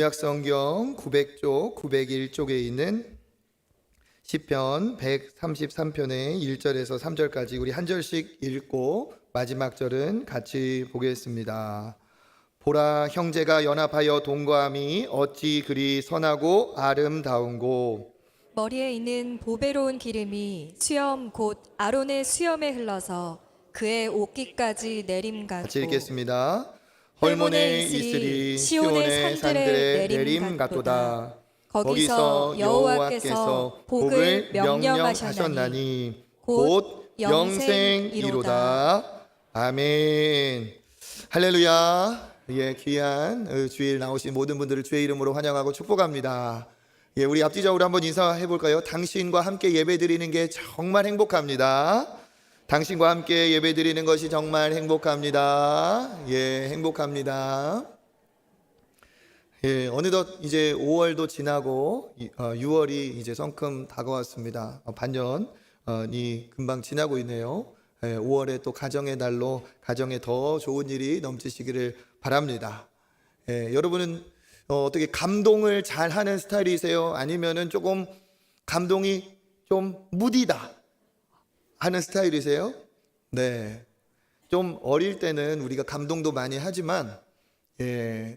구약성경 900쪽 901쪽에 있는 시편 133편의 1절에서 3절까지 우리 한 절씩 읽고 마지막 절은 같이 보겠습니다. 보라, 형제가 연합하여 동거함이 어찌 그리 선하고 아름다운고. 머리에 있는 보배로운 기름이 수염 곧 아론의 수염에 흘러서 그의 옷깃까지 내림 같고. 같이 읽겠습니다. 헐몬에 있으리 시온의 산들의 내림 같도다. 거기서 여호와께서 복을 명령하셨나니 곧 영생이로다. 아멘. 할렐루야. 예, 귀한 주일 나오신 모든 분들을 주의 이름으로 환영하고 축복합니다. 예, 우리 앞뒤적으로 한번 인사해 볼까요? 당신과 함께 예배드리는 게 정말 행복합니다. 당신과 함께 예배드리는 것이 정말 행복합니다. 예, 행복합니다. 예, 어느덧 이제 5월도 지나고 6월이 이제 성큼 다가왔습니다. 반년이 금방 지나고 있네요. 5월에 또 가정의 달로 가정에 더 좋은 일이 넘치시기를 바랍니다. 여러분은 어떻게 감동을 잘하는 스타일이세요? 아니면은 조금 감동이 좀 무디다 하는 스타일이세요? 네, 좀 어릴 때는 우리가 감동도 많이 하지만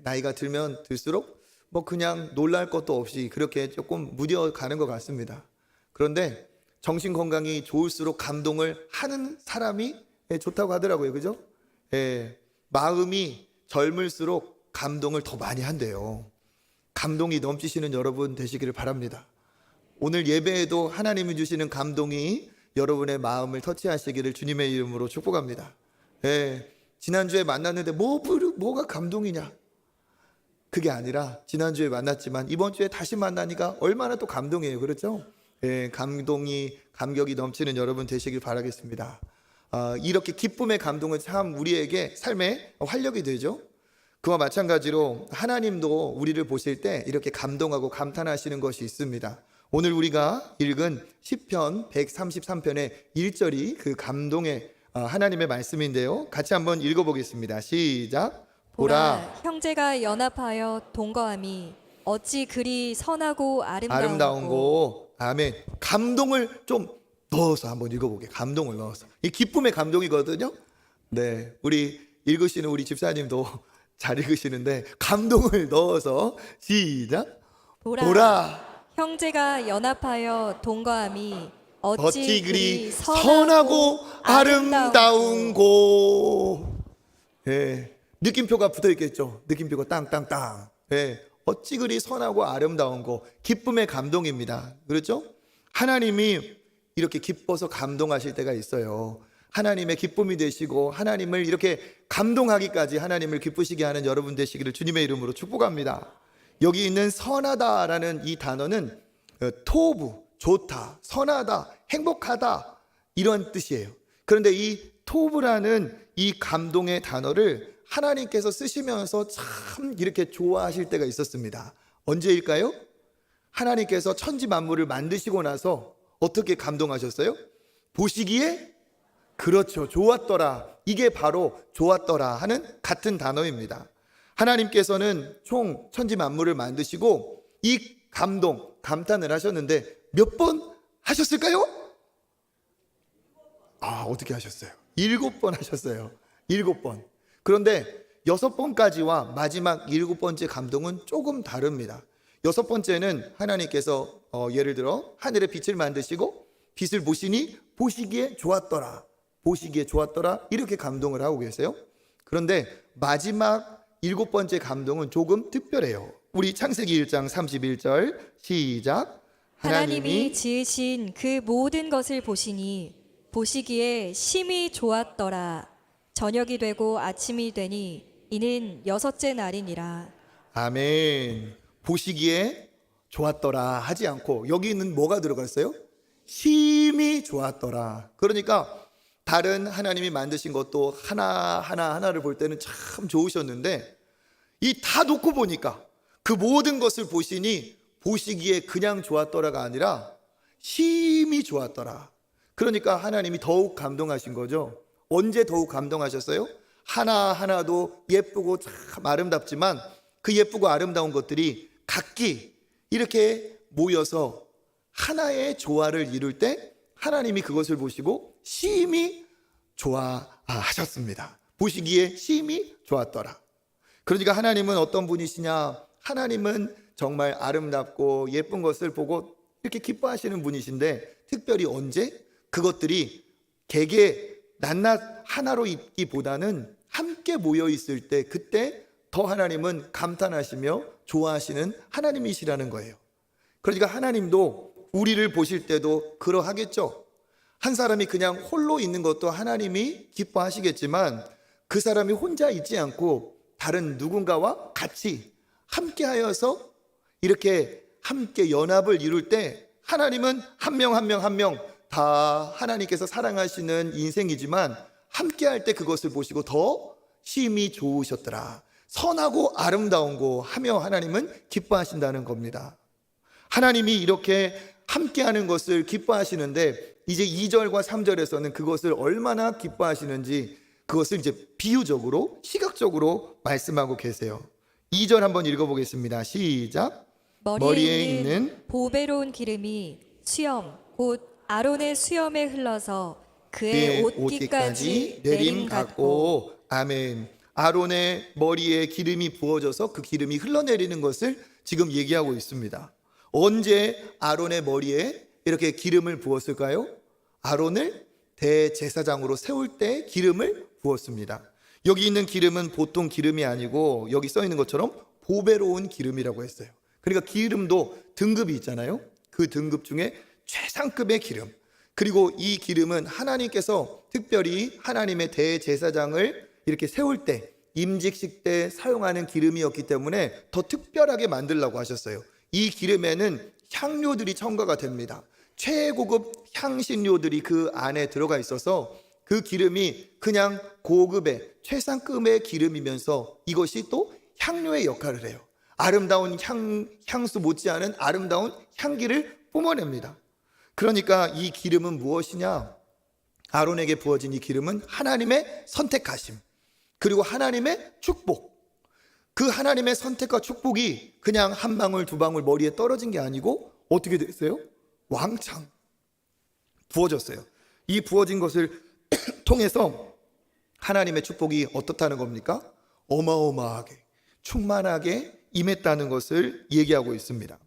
나이가 들면 들수록 뭐 그냥 놀랄 것도 없이 그렇게 조금 무뎌가는 것 같습니다. 그런데 정신 건강이 좋을수록 감동을 하는 사람이 좋다고 하더라고요. 그죠? 마음이 젊을수록 감동을 더 많이 한대요. 감동이 넘치시는 여러분 되시기를 바랍니다. 오늘 예배에도 하나님이 주시는 감동이 여러분의 마음을 터치하시기를 주님의 이름으로 축복합니다. 지난주에 만났는데 뭐가 감동이냐? 그게 아니라 지난주에 만났지만 이번 주에 다시 만나니까 얼마나 또 감동이에요. 그렇죠? 감격이 넘치는 여러분 되시길 바라겠습니다. 이렇게 기쁨의 감동은 참 우리에게 삶에 활력이 되죠. 그와 마찬가지로 하나님도 우리를 보실 때 이렇게 감동하고 감탄하시는 것이 있습니다. 오늘 우리가 읽은 시편 133편의 1절이 그 감동의 하나님의 말씀인데요. 같이 한번 읽어보겠습니다. 시작. 보라, 형제가 연합하여 동거함이 어찌 그리 선하고 아름다운고. 아멘. 감동을 좀 넣어서 한번 읽어보게. 감동을 넣어서. 이 기쁨의 감동이거든요. 네, 우리 읽으시는 우리 집사님도 잘 읽으시는데 감동을 넣어서 시작. 보라, 형제가 연합하여 동거함이 어찌 그리 선하고 아름다운고. 느낌표가 붙어 있겠죠. 느낌표가 땅땅땅. 어찌 그리 선하고 아름다운고. 기쁨의 감동입니다. 그렇죠? 하나님이 이렇게 기뻐서 감동하실 때가 있어요. 하나님의 기쁨이 되시고 하나님을 이렇게 감동하기까지 하나님을 기쁘시게 하는 여러분 되시기를 주님의 이름으로 축복합니다. 여기 있는 선하다라는 이 단어는 토부, 좋다, 선하다, 행복하다 이런 뜻이에요. 그런데 이 토부라는 이 감동의 단어를 하나님께서 쓰시면서 참 이렇게 좋아하실 때가 있었습니다. 언제일까요? 하나님께서 천지 만물을 만드시고 나서 어떻게 감동하셨어요? 보시기에 그렇죠, 좋았더라. 이게 바로 좋았더라 하는 같은 단어입니다. 하나님께서는 총 천지 만물을 만드시고 이 감동, 감탄을 하셨는데 몇 번 하셨을까요? 어떻게 하셨어요? 7번 하셨어요. 7번. 그런데 6번까지와 마지막 7번째 감동은 조금 다릅니다. 6번째는 하나님께서 예를 들어 하늘의 빛을 만드시고 빛을 보시니 보시기에 좋았더라. 보시기에 좋았더라. 이렇게 감동을 하고 계세요. 그런데 마지막 7번째 감동은 조금 특별해요. 우리 창세기 1장 31절 시작. 하나님이 지으신 그 모든 것을 보시니 보시기에 심히 좋았더라. 저녁이 되고 아침이 되니 이는 6째 날이니라. 아멘. 보시기에 좋았더라 하지 않고 여기는 뭐가 들어갔어요? 심히 좋았더라. 그러니까 다른 하나님이 만드신 것도 하나를 볼 때는 참 좋으셨는데 이 다 놓고 보니까 그 모든 것을 보시니 보시기에 그냥 좋았더라가 아니라 심히 좋았더라. 그러니까 하나님이 더욱 감동하신 거죠. 언제 더욱 감동하셨어요? 하나하나도 예쁘고 참 아름답지만 그 예쁘고 아름다운 것들이 각기 이렇게 모여서 하나의 조화를 이룰 때 하나님이 그것을 보시고 심히 좋아하셨습니다. 보시기에 심히 좋았더라. 그러니까 하나님은 어떤 분이시냐? 하나님은 정말 아름답고 예쁜 것을 보고 이렇게 기뻐하시는 분이신데, 특별히 언제? 그것들이 개개 낱낱 하나로 있기보다는 함께 모여 있을 때, 그때 더 하나님은 감탄하시며 좋아하시는 하나님이시라는 거예요. 그러니까 하나님도 우리를 보실 때도 그러하겠죠. 한 사람이 그냥 홀로 있는 것도 하나님이 기뻐하시겠지만, 그 사람이 혼자 있지 않고 다른 누군가와 같이 함께 하여서 이렇게 함께 연합을 이룰 때 하나님은 한 명 한 명 한 명 다 하나님께서 사랑하시는 인생이지만, 함께 할 때 그것을 보시고 더 심히 좋으셨더라. 선하고 아름다운 거 하며 하나님은 기뻐하신다는 겁니다. 하나님이 이렇게 함께하는 것을 기뻐하시는데, 이제 2절과 3절에서는 그것을 얼마나 기뻐하시는지 그것을 이제 비유적으로 시각적으로 말씀하고 계세요. 2절 한번 읽어보겠습니다. 시작. 머리에 있는 보배로운 기름이 수염 곧 아론의 수염에 흘러서 그의 옷깃까지 내림 같고. 아멘. 아론의 머리에 기름이 부어져서 그 기름이 흘러내리는 것을 지금 얘기하고 있습니다. 언제 아론의 머리에 이렇게 기름을 부었을까요? 아론을 대제사장으로 세울 때 기름을 부었습니다. 여기 있는 기름은 보통 기름이 아니고 여기 써 있는 것처럼 보배로운 기름이라고 했어요. 그러니까 기름도 등급이 있잖아요. 그 등급 중에 최상급의 기름. 그리고 이 기름은 하나님께서 특별히 하나님의 대제사장을 이렇게 세울 때, 임직식 때 사용하는 기름이었기 때문에 더 특별하게 만들라고 하셨어요. 이 기름에는 향료들이 첨가가 됩니다. 최고급 향신료들이 그 안에 들어가 있어서 그 기름이 그냥 고급의 최상급의 기름이면서 이것이 또 향료의 역할을 해요. 아름다운 향수 못지않은 아름다운 향기를 뿜어냅니다. 그러니까 이 기름은 무엇이냐? 아론에게 부어진 이 기름은 하나님의 선택하심, 그리고 하나님의 축복. 그 하나님의 선택과 축복이 그냥 한 방울 두 방울 머리에 떨어진 게 아니고 어떻게 됐어요? 왕창 부어졌어요. 이 부어진 것을 통해서 하나님의 축복이 어떻다는 겁니까? 어마어마하게 충만하게 임했다는 것을 얘기하고 있습니다.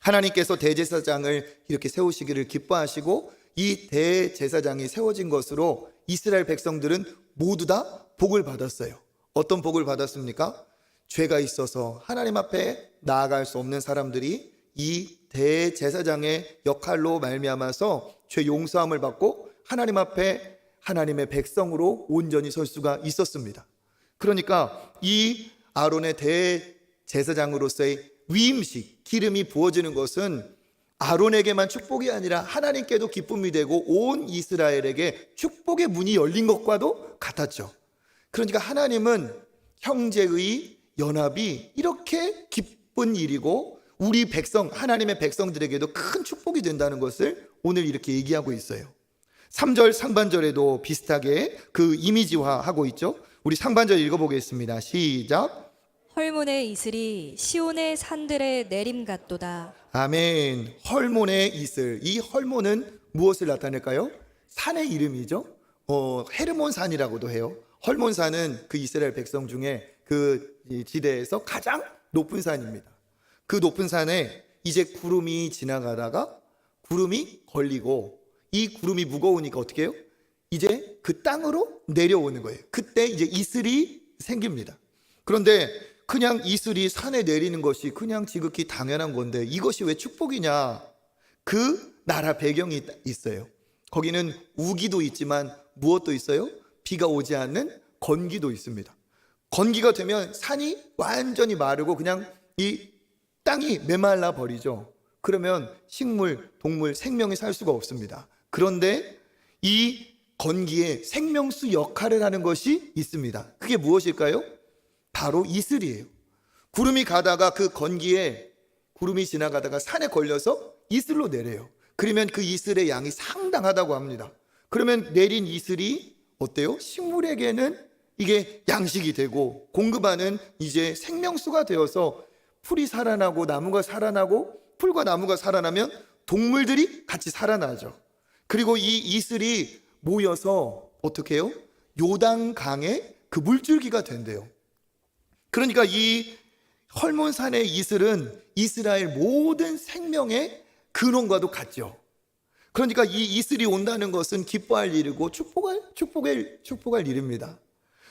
하나님께서 대제사장을 이렇게 세우시기를 기뻐하시고, 이 대제사장이 세워진 것으로 이스라엘 백성들은 모두 다 복을 받았어요. 어떤 복을 받았습니까? 죄가 있어서 하나님 앞에 나아갈 수 없는 사람들이 이 대제사장의 역할로 말미암아서 죄 용서함을 받고 하나님 앞에 하나님의 백성으로 온전히 설 수가 있었습니다. 그러니까 이 아론의 대제사장으로서의 위임식, 기름이 부어지는 것은 아론에게만 축복이 아니라 하나님께도 기쁨이 되고 온 이스라엘에게 축복의 문이 열린 것과도 같았죠. 그러니까 하나님은 형제의 연합이 이렇게 기쁜 일이고 우리 백성, 하나님의 백성들에게도 큰 축복이 된다는 것을 오늘 이렇게 얘기하고 있어요. 3절 상반절에도 비슷하게 그 이미지화하고 있죠. 우리 상반절 읽어보겠습니다. 시작. 헐몬의 이슬이 시온의 산들의 내림 같도다. 아멘. 헐몬의 이슬. 이 헐몬은 무엇을 나타낼까요? 산의 이름이죠. 헤르몬산이라고도 해요. 헐몬산은 그 이스라엘 백성 중에 그 지대에서 가장 높은 산입니다. 그 높은 산에 이제 구름이 지나가다가 구름이 걸리고, 이 구름이 무거우니까 어떻게 해요? 이제 그 땅으로 내려오는 거예요. 그때 이제 이슬이 생깁니다. 그런데 그냥 이슬이 산에 내리는 것이 그냥 지극히 당연한 건데 이것이 왜 축복이냐? 그 나라 배경이 있어요. 거기는 우기도 있지만 무엇도 있어요? 비가 오지 않는 건기도 있습니다. 건기가 되면 산이 완전히 마르고 그냥 이 땅이 메말라 버리죠. 그러면 식물, 동물, 생명이 살 수가 없습니다. 그런데 이 건기에 생명수 역할을 하는 것이 있습니다. 그게 무엇일까요? 바로 이슬이에요. 구름이 가다가 그 건기에 구름이 지나가다가 산에 걸려서 이슬로 내려요. 그러면 그 이슬의 양이 상당하다고 합니다. 그러면 내린 이슬이 어때요? 식물에게는 이게 양식이 되고 공급하는 이제 생명수가 되어서 풀이 살아나고 나무가 살아나고 풀과 나무가 살아나면 동물들이 같이 살아나죠. 그리고 이 이슬이 모여서 어떻게 해요? 요단강의 그 물줄기가 된대요. 그러니까 이 헐몬산의 이슬은 이스라엘 모든 생명의 근원과도 같죠. 그러니까 이 이슬이 온다는 것은 기뻐할 일이고 축복할 일입니다.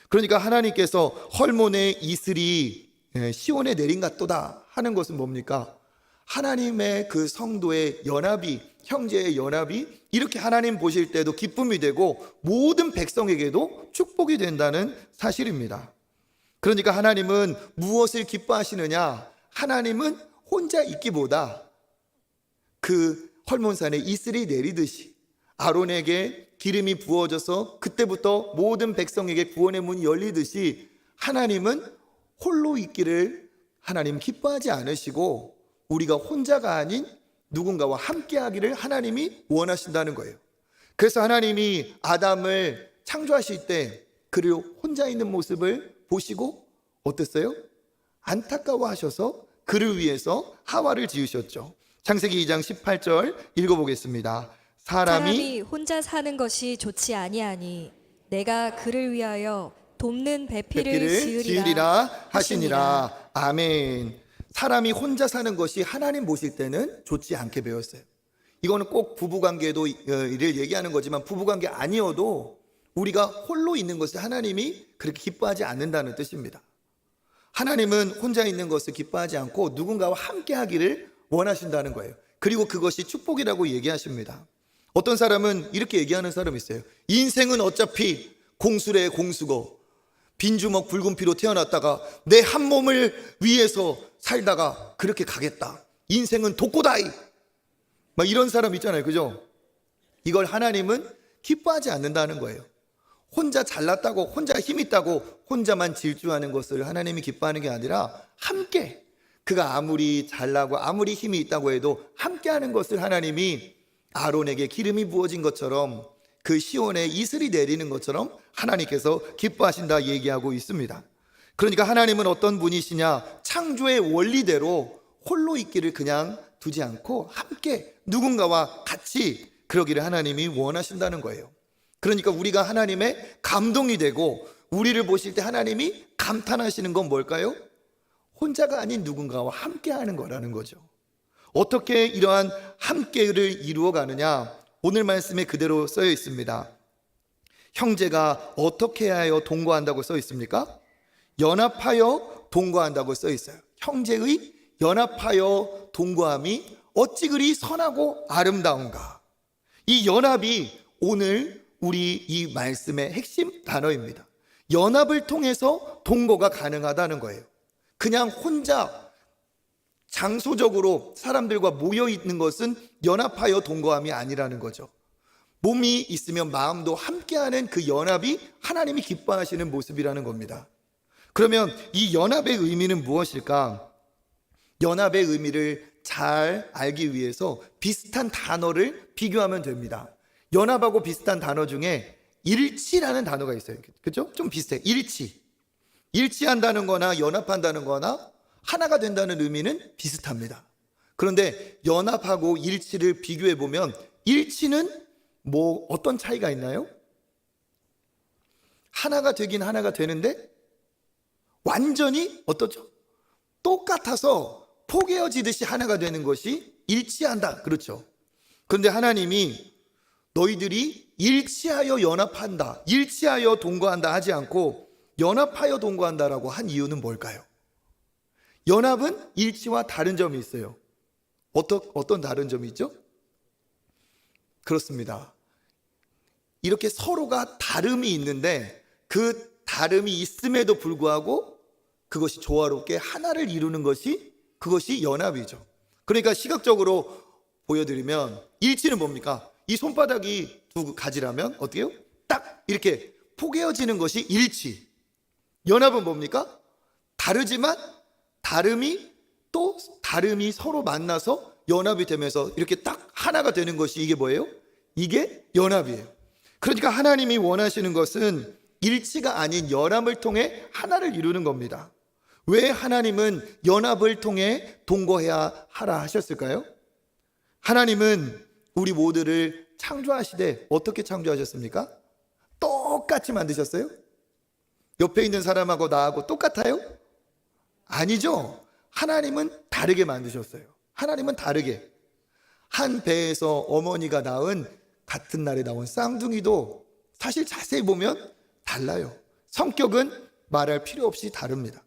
그러니까 하나님께서 헐몬의 이슬이 시온에 내린 같도다 하는 것은 뭡니까? 하나님의 그 성도의 연합이, 형제의 연합이 이렇게 하나님 보실 때도 기쁨이 되고 모든 백성에게도 축복이 된다는 사실입니다. 그러니까 하나님은 무엇을 기뻐하시느냐? 하나님은 혼자 있기보다 그 헐몬산에 이슬이 내리듯이 아론에게 기름이 부어져서 그때부터 모든 백성에게 구원의 문이 열리듯이 하나님은 홀로 있기를 하나님 기뻐하지 않으시고 우리가 혼자가 아닌 누군가와 함께하기를 하나님이 원하신다는 거예요. 그래서 하나님이 아담을 창조하실 때 그를 혼자 있는 모습을 보시고 어땠어요? 안타까워하셔서 그를 위해서 하와를 지으셨죠. 창세기 2장 18절 읽어보겠습니다. 사람이 혼자 사는 것이 좋지 아니하니 내가 그를 위하여 돕는 배필을 지으리라 하시니라. 아멘. 사람이 혼자 사는 것이 하나님 보실 때는 좋지 않게 배웠어요. 이거는 꼭 부부관계도 이를 얘기하는 거지만 부부관계 아니어도 우리가 홀로 있는 것을 하나님이 그렇게 기뻐하지 않는다는 뜻입니다. 하나님은 혼자 있는 것을 기뻐하지 않고 누군가와 함께 하기를 원하신다는 거예요. 그리고 그것이 축복이라고 얘기하십니다. 어떤 사람은 이렇게 얘기하는 사람이 있어요. 인생은 어차피 공수래 공수고 빈주먹 붉은 피로 태어났다가 내 한 몸을 위해서 살다가 그렇게 가겠다. 인생은 독고다이. 막 이런 사람 있잖아요. 그죠? 이걸 하나님은 기뻐하지 않는다는 거예요. 혼자 잘났다고 혼자 힘 있다고 혼자만 질주하는 것을 하나님이 기뻐하는 게 아니라 함께 그가 아무리 잘나고 아무리 힘이 있다고 해도 함께하는 것을 하나님이 아론에게 기름이 부어진 것처럼 그 시온에 이슬이 내리는 것처럼 하나님께서 기뻐하신다 얘기하고 있습니다. 그러니까 하나님은 어떤 분이시냐? 창조의 원리대로 홀로 있기를 그냥 두지 않고 함께 누군가와 같이 그러기를 하나님이 원하신다는 거예요. 그러니까 우리가 하나님의 감동이 되고 우리를 보실 때 하나님이 감탄하시는 건 뭘까요? 혼자가 아닌 누군가와 함께 하는 거라는 거죠. 어떻게 이러한 함께를 이루어 가느냐? 오늘 말씀에 그대로 써 있습니다. 형제가 어떻게 하여 동거한다고 써 있습니까? 연합하여 동거한다고 써 있어요. 형제의 연합하여 동거함이 어찌 그리 선하고 아름다운가. 이 연합이 오늘 우리 이 말씀의 핵심 단어입니다. 연합을 통해서 동거가 가능하다는 거예요. 그냥 혼자 장소적으로 사람들과 모여 있는 것은 연합하여 동거함이 아니라는 거죠. 몸이 있으면 마음도 함께하는 그 연합이 하나님이 기뻐하시는 모습이라는 겁니다. 그러면 이 연합의 의미는 무엇일까? 연합의 의미를 잘 알기 위해서 비슷한 단어를 비교하면 됩니다. 연합하고 비슷한 단어 중에 일치라는 단어가 있어요. 그렇죠? 좀 비슷해. 일치한다는 거나 연합한다는 거나 하나가 된다는 의미는 비슷합니다. 그런데 연합하고 일치를 비교해 보면 일치는 뭐 어떤 차이가 있나요? 하나가 되긴 하나가 되는데 완전히 어떻죠? 똑같아서 포개어지듯이 하나가 되는 것이 일치한다. 그렇죠? 그런데 하나님이 너희들이 일치하여 연합한다, 일치하여 동거한다 하지 않고 연합하여 동거한다라고 한 이유는 뭘까요? 연합은 일치와 다른 점이 있어요. 어떤 다른 점이 있죠? 그렇습니다. 이렇게 서로가 다름이 있는데 그 다름이 있음에도 불구하고 그것이 조화롭게 하나를 이루는 것이 그것이 연합이죠. 그러니까 시각적으로 보여드리면 일치는 뭡니까? 이 손바닥이 두 가지라면 어떻게 해요? 딱 이렇게 포개어지는 것이 일치. 연합은 뭡니까? 다르지만 다름이 서로 만나서 연합이 되면서 이렇게 딱 하나가 되는 것이 이게 뭐예요? 이게 연합이에요. 그러니까 하나님이 원하시는 것은 일치가 아닌 연합을 통해 하나를 이루는 겁니다. 왜 하나님은 연합을 통해 동거해야 하라 하셨을까요? 하나님은 우리 모두를 창조하시되 어떻게 창조하셨습니까? 똑같이 만드셨어요? 옆에 있는 사람하고 나하고 똑같아요? 아니죠. 하나님은 다르게 만드셨어요. 하나님은 다르게. 한 배에서 어머니가 낳은 같은 날에 나온 쌍둥이도 사실 자세히 보면 달라요. 성격은 말할 필요 없이 다릅니다.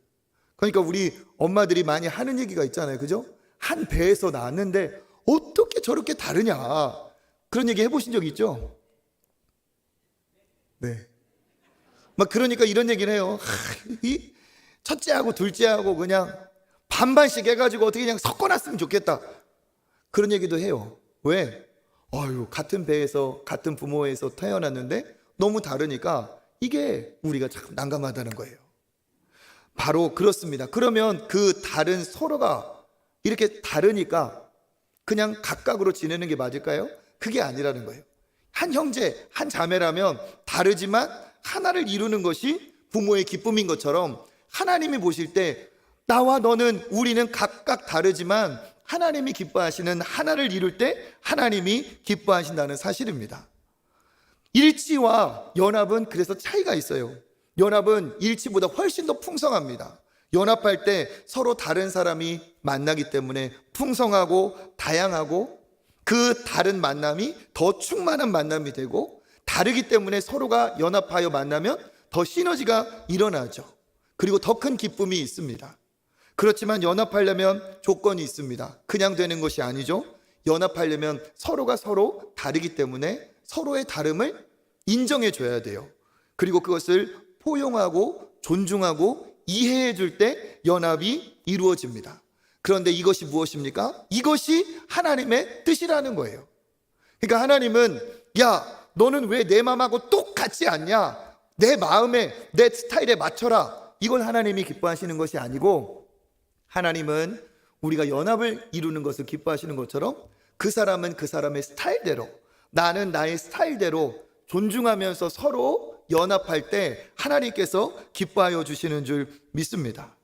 그러니까 우리 엄마들이 많이 하는 얘기가 있잖아요. 그죠? 한 배에서 낳았는데 어떻게 저렇게 다르냐, 그런 얘기 해보신 적 있죠? 네. 막 그러니까 이런 얘기를 해요. 이 첫째하고 둘째하고 그냥 반반씩 해가지고 어떻게 그냥 섞어놨으면 좋겠다, 그런 얘기도 해요. 왜? 같은 배에서 같은 부모에서 태어났는데 너무 다르니까 이게 우리가 참 난감하다는 거예요. 바로 그렇습니다. 그러면 그 다른 서로가 이렇게 다르니까 그냥 각각으로 지내는 게 맞을까요? 그게 아니라는 거예요. 한 형제, 한 자매라면 다르지만 하나를 이루는 것이 부모의 기쁨인 것처럼, 하나님이 보실 때 나와 너는, 우리는 각각 다르지만 하나님이 기뻐하시는 하나를 이룰 때 하나님이 기뻐하신다는 사실입니다. 일치와 연합은 그래서 차이가 있어요. 연합은 일치보다 훨씬 더 풍성합니다. 연합할 때 서로 다른 사람이 만나기 때문에 풍성하고 다양하고, 그 다른 만남이 더 충만한 만남이 되고, 다르기 때문에 서로가 연합하여 만나면 더 시너지가 일어나죠. 그리고 더 큰 기쁨이 있습니다. 그렇지만 연합하려면 조건이 있습니다. 그냥 되는 것이 아니죠. 연합하려면 서로가 서로 다르기 때문에 서로의 다름을 인정해 줘야 돼요. 그리고 그것을 포용하고 존중하고 이해해 줄 때 연합이 이루어집니다. 그런데 이것이 무엇입니까? 이것이 하나님의 뜻이라는 거예요. 그러니까 하나님은, 야, 너는 왜 내 마음하고 똑같지 않냐, 내 마음에 내 스타일에 맞춰라, 이걸 하나님이 기뻐하시는 것이 아니고, 하나님은 우리가 연합을 이루는 것을 기뻐하시는 것처럼 그 사람은 그 사람의 스타일대로, 나는 나의 스타일대로 존중하면서 서로 연합할 때 하나님께서 기뻐하여 주시는 줄 믿습니다.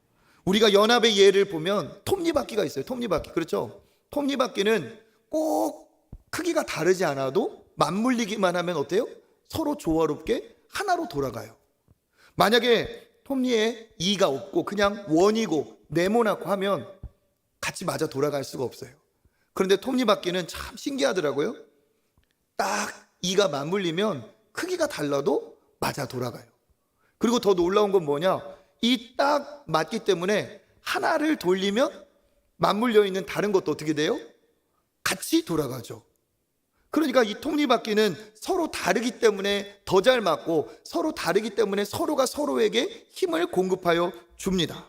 우리가 연합의 예를 보면 톱니바퀴가 있어요. 톱니바퀴. 그렇죠? 톱니바퀴는 꼭 크기가 다르지 않아도 맞물리기만 하면 어때요? 서로 조화롭게 하나로 돌아가요. 만약에 톱니에 이가 없고 그냥 원이고 네모나고 하면 같이 맞아 돌아갈 수가 없어요. 그런데 톱니바퀴는 참 신기하더라고요. 딱 이가 맞물리면 크기가 달라도 맞아 돌아가요. 그리고 더 놀라운 건 뭐냐, 이 딱 맞기 때문에 하나를 돌리면 맞물려 있는 다른 것도 어떻게 돼요? 같이 돌아가죠. 그러니까 이 톱니바퀴는 서로 다르기 때문에 더 잘 맞고, 서로 다르기 때문에 서로가 서로에게 힘을 공급하여 줍니다.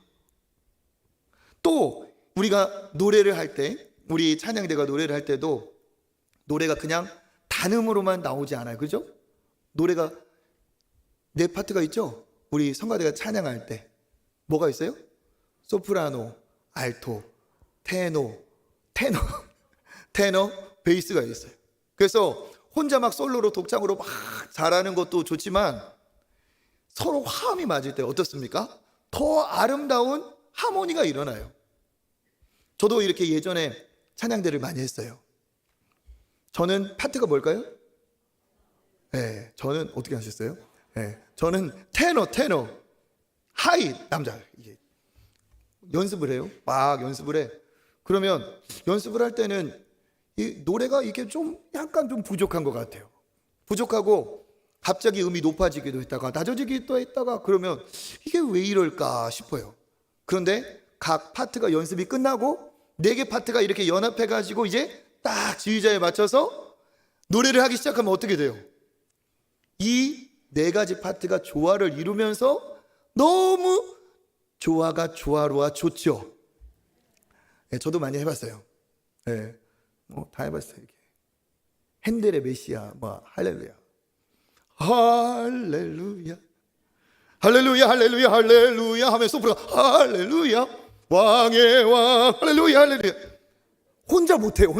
또 우리가 노래를 할 때, 우리 찬양대가 노래를 할 때도 노래가 그냥 단음으로만 나오지 않아요. 그죠? 노래가 네 파트가 있죠? 우리 성가대가 찬양할 때 뭐가 있어요? 소프라노, 알토, 테너, 베이스가 있어요. 그래서 혼자 막 솔로로 독창으로 막 잘하는 것도 좋지만 서로 화음이 맞을 때 어떻습니까? 더 아름다운 하모니가 일어나요. 저도 이렇게 예전에 찬양대를 많이 했어요. 저는 파트가 뭘까요? 네, 저는 어떻게 하셨어요? 네, 저는 테너, 하이, 남자. 이게 연습을 해요. 막 연습을 해. 그러면 연습을 할 때는 이 노래가 이게 좀 약간 좀 부족한 것 같아요. 부족하고 갑자기 음이 높아지기도 했다가 낮아지기도 했다가, 그러면 이게 왜 이럴까 싶어요. 그런데 각 파트가 연습이 끝나고 4개 파트가 이렇게 연합해가지고 이제 딱 지휘자에 맞춰서 노래를 하기 시작하면 어떻게 돼요? 이 4가지 파트가 조화를 이루면서 너무 조화가 조화로워 좋죠. 네, 저도 많이 해봤어요. 네, 다 해봤어요. 이렇게 핸델의 메시아, 할렐루야, 할렐루야, 할렐루야, 할렐루야, 할렐루야 하면 소프라가 할렐루야, 왕의 왕, 할렐루야, 할렐루야. 혼자 못해요.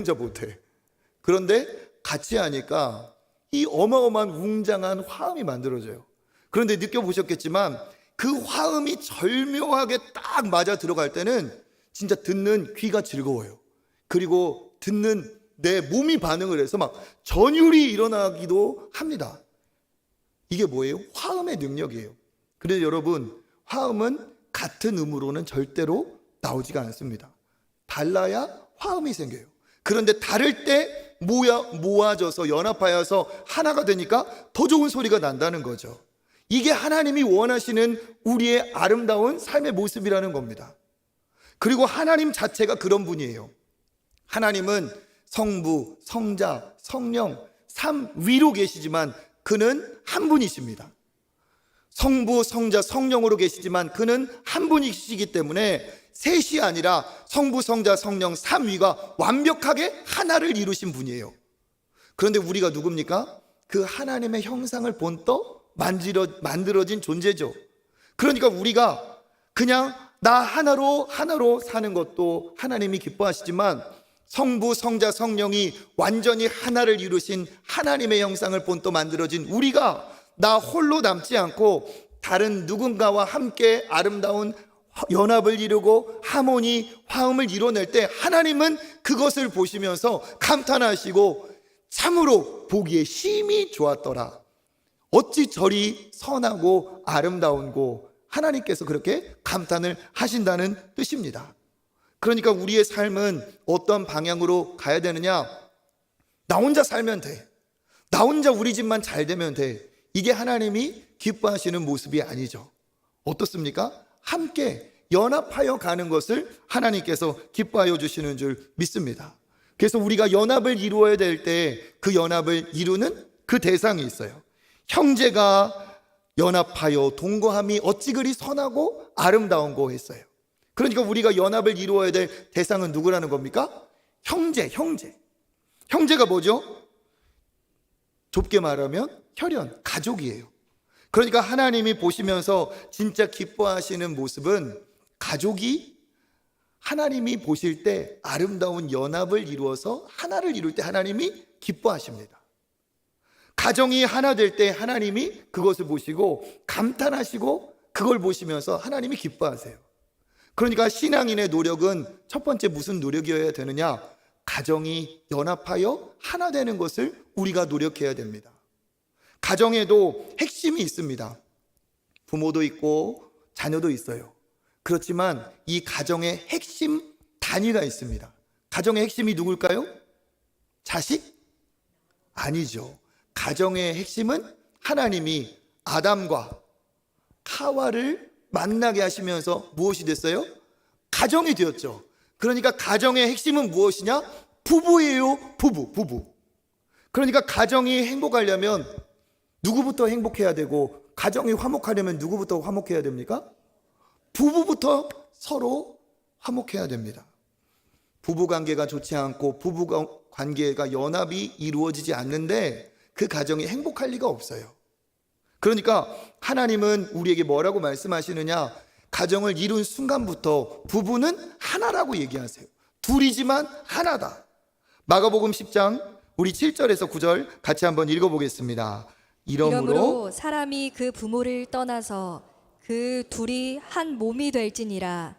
그런데 같이 하니까 이 어마어마한 웅장한 화음이 만들어져요. 그런데 느껴보셨겠지만 그 화음이 절묘하게 딱 맞아 들어갈 때는 진짜 듣는 귀가 즐거워요. 그리고 듣는 내 몸이 반응을 해서 막 전율이 일어나기도 합니다. 이게 뭐예요? 화음의 능력이에요. 그래서 여러분, 화음은 같은 음으로는 절대로 나오지가 않습니다. 달라야 화음이 생겨요. 그런데 다를 때 모아져서 연합하여서 하나가 되니까 더 좋은 소리가 난다는 거죠. 이게 하나님이 원하시는 우리의 아름다운 삶의 모습이라는 겁니다. 그리고 하나님 자체가 그런 분이에요. 하나님은 성부, 성자, 성령, 삼위로 계시지만 그는 한 분이십니다. 성부, 성자, 성령으로 계시지만 그는 한 분이시기 때문에 셋이 아니라 성부, 성자, 성령, 삼위가 완벽하게 하나를 이루신 분이에요. 그런데 우리가 누굽니까? 그 하나님의 형상을 본떠 만들어진 존재죠. 그러니까 우리가 그냥 나 하나로 사는 것도 하나님이 기뻐하시지만 성부, 성자, 성령이 완전히 하나를 이루신 하나님의 형상을 본떠 만들어진 우리가 나 홀로 남지 않고 다른 누군가와 함께 아름다운 연합을 이루고 하모니, 화음을 이뤄낼 때 하나님은 그것을 보시면서 감탄하시고 참으로 보기에 심히 좋았더라. 어찌 저리 선하고 아름다운고, 하나님께서 그렇게 감탄을 하신다는 뜻입니다. 그러니까 우리의 삶은 어떤 방향으로 가야 되느냐? 나 혼자 살면 돼. 나 혼자 우리 집만 잘 되면 돼. 이게 하나님이 기뻐하시는 모습이 아니죠. 어떻습니까? 함께 연합하여 가는 것을 하나님께서 기뻐하여 주시는 줄 믿습니다. 그래서 우리가 연합을 이루어야 될 때 그 연합을 이루는 그 대상이 있어요. 형제가 연합하여 동거함이 어찌 그리 선하고 아름다운고 했어요. 그러니까 우리가 연합을 이루어야 될 대상은 누구라는 겁니까? 형제가 뭐죠? 좁게 말하면 혈연, 가족이에요. 그러니까 하나님이 보시면서 진짜 기뻐하시는 모습은 가족이 하나님이 보실 때 아름다운 연합을 이루어서 하나를 이룰 때 하나님이 기뻐하십니다. 가정이 하나 될 때 하나님이 그것을 보시고 감탄하시고 그걸 보시면서 하나님이 기뻐하세요. 그러니까 신앙인의 노력은 첫 번째 무슨 노력이어야 되느냐? 가정이 연합하여 하나 되는 것을 우리가 노력해야 됩니다. 가정에도 핵심이 있습니다. 부모도 있고 자녀도 있어요. 그렇지만 이 가정의 핵심 단위가 있습니다. 가정의 핵심이 누굴까요? 자식? 아니죠. 가정의 핵심은 하나님이 아담과 하와를 만나게 하시면서 무엇이 됐어요? 가정이 되었죠. 그러니까 가정의 핵심은 무엇이냐? 부부예요. 부부. 그러니까 가정이 행복하려면 누구부터 행복해야 되고, 가정이 화목하려면 누구부터 화목해야 됩니까? 부부부터 서로 화목해야 됩니다. 부부 관계가 좋지 않고 부부 관계가 연합이 이루어지지 않는데 그 가정이 행복할 리가 없어요. 그러니까 하나님은 우리에게 뭐라고 말씀하시느냐? 가정을 이룬 순간부터 부부는 하나라고 얘기하세요. 둘이지만 하나다. 마가복음 10장 우리 7절에서 9절 같이 한번 읽어보겠습니다. 이러므로 사람이 그 부모를 떠나서 그 둘이 한 몸이 될지니라.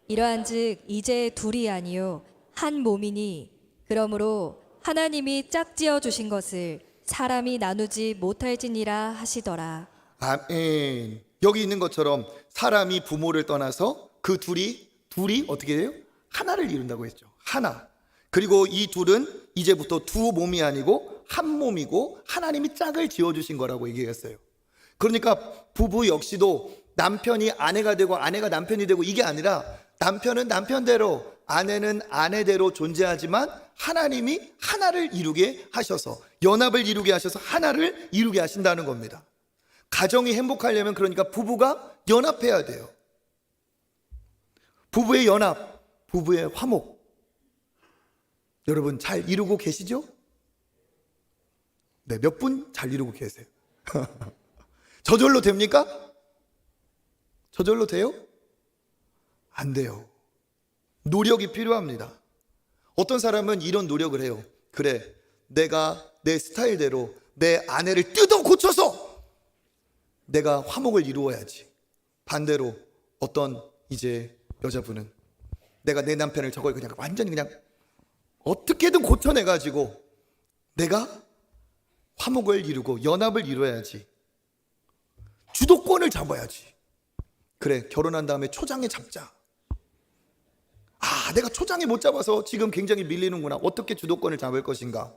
이러한즉 이제 둘이 아니요 한 몸이니, 그러므로 하나님이 짝지어 주신 것을 사람이 나누지 못할지니라 하시더라. 아멘. 여기 있는 것처럼 사람이 부모를 떠나서 그 둘이 어떻게 돼요? 하나를 이룬다고 했죠. 하나. 그리고 이 둘은 이제부터 두 몸이 아니고 한 몸이고 하나님이 짝을 지어주신 거라고 얘기했어요. 그러니까 부부 역시도 남편이 아내가 되고 아내가 남편이 되고 이게 아니라 남편은 남편대로 아내는 아내대로 존재하지만 하나님이 하나를 이루게 하셔서, 연합을 이루게 하셔서 하나를 이루게 하신다는 겁니다. 가정이 행복하려면 그러니까 부부가 연합해야 돼요. 부부의 연합, 부부의 화목. 여러분 잘 이루고 계시죠? 네, 몇 분 잘 이루고 계세요? 저절로 됩니까? 저절로 돼요? 안 돼요. 노력이 필요합니다. 어떤 사람은 이런 노력을 해요. 그래, 내가 내 스타일대로 내 아내를 뜯어 고쳐서 내가 화목을 이루어야지. 반대로 어떤 이제 여자분은 내가 내 남편을 저걸 그냥 완전히 그냥 어떻게든 고쳐내가지고 내가 화목을 이루고 연합을 이루어야지. 주도권을 잡아야지. 그래, 결혼한 다음에 초장에 잡자. 아, 내가 초장에 못 잡아서 지금 굉장히 밀리는구나. 어떻게 주도권을 잡을 것인가.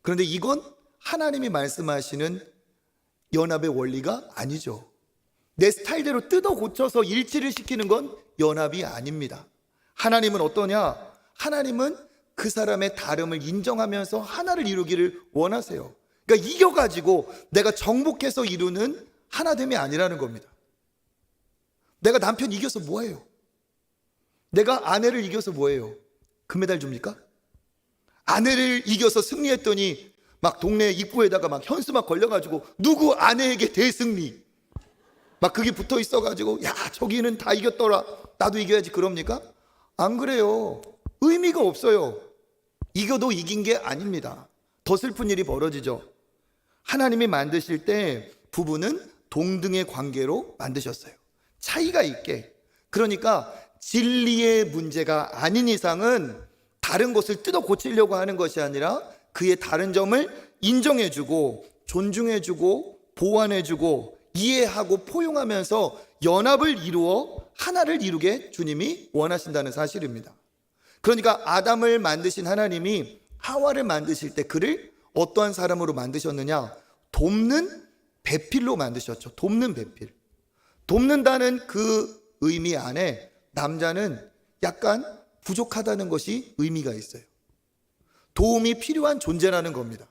그런데 이건 하나님이 말씀하시는 연합의 원리가 아니죠. 내 스타일대로 뜯어 고쳐서 일치를 시키는 건 연합이 아닙니다. 하나님은 어떠냐? 하나님은 그 사람의 다름을 인정하면서 하나를 이루기를 원하세요. 그러니까 이겨가지고 내가 정복해서 이루는 하나됨이 아니라는 겁니다. 내가 남편 이겨서 뭐해요? 내가 아내를 이겨서 뭐해요? 금메달 줍니까? 아내를 이겨서 승리했더니 막 동네 입구에다가 막 현수막 걸려가지고 누구 아내에게 대승리 막 그게 붙어 있어가지고 야 저기는 다 이겼더라 나도 이겨야지 그럽니까? 안 그래요. 의미가 없어요. 이겨도 이긴 게 아닙니다. 더 슬픈 일이 벌어지죠. 하나님이 만드실 때 부부는 동등의 관계로 만드셨어요. 차이가 있게. 그러니까 진리의 문제가 아닌 이상은 다른 것을 뜯어 고치려고 하는 것이 아니라 그의 다른 점을 인정해주고 존중해주고 보완해주고 이해하고 포용하면서 연합을 이루어 하나를 이루게 주님이 원하신다는 사실입니다. 그러니까 아담을 만드신 하나님이 하와를 만드실 때 그를 어떠한 사람으로 만드셨느냐? 돕는 배필로 만드셨죠. 돕는 배필. 돕는다는 그 의미 안에 남자는 약간 부족하다는 것이 의미가 있어요. 도움이 필요한 존재라는 겁니다.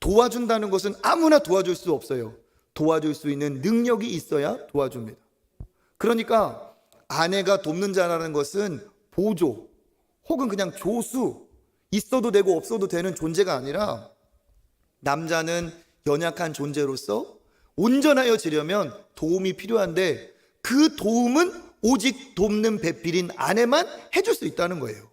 도와준다는 것은 아무나 도와줄 수 없어요. 도와줄 수 있는 능력이 있어야 도와줍니다. 그러니까 아내가 돕는 자라는 것은 보조 혹은 그냥 조수, 있어도 되고 없어도 되는 존재가 아니라 남자는 연약한 존재로서 온전하여 지려면 도움이 필요한데 그 도움은 오직 돕는 배필인 아내만 해줄 수 있다는 거예요.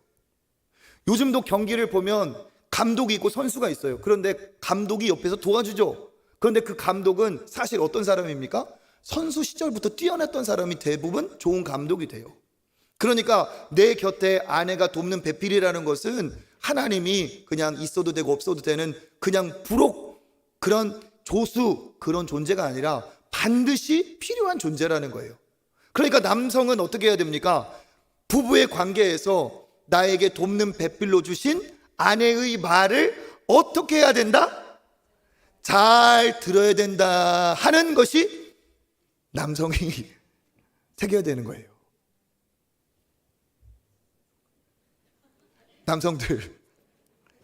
요즘도 경기를 보면 감독이 있고 선수가 있어요. 그런데 감독이 옆에서 도와주죠. 그런데 그 감독은 사실 어떤 사람입니까? 선수 시절부터 뛰어났던 사람이 대부분 좋은 감독이 돼요. 그러니까 내 곁에 아내가 돕는 배필이라는 것은 하나님이 그냥 있어도 되고 없어도 되는 그냥 부록 그런 조수 그런 존재가 아니라 반드시 필요한 존재라는 거예요. 그러니까 남성은 어떻게 해야 됩니까? 부부의 관계에서 나에게 돕는 배필로 주신 아내의 말을 어떻게 해야 된다? 잘 들어야 된다 하는 것이 남성이 새겨야 되는 거예요. 남성들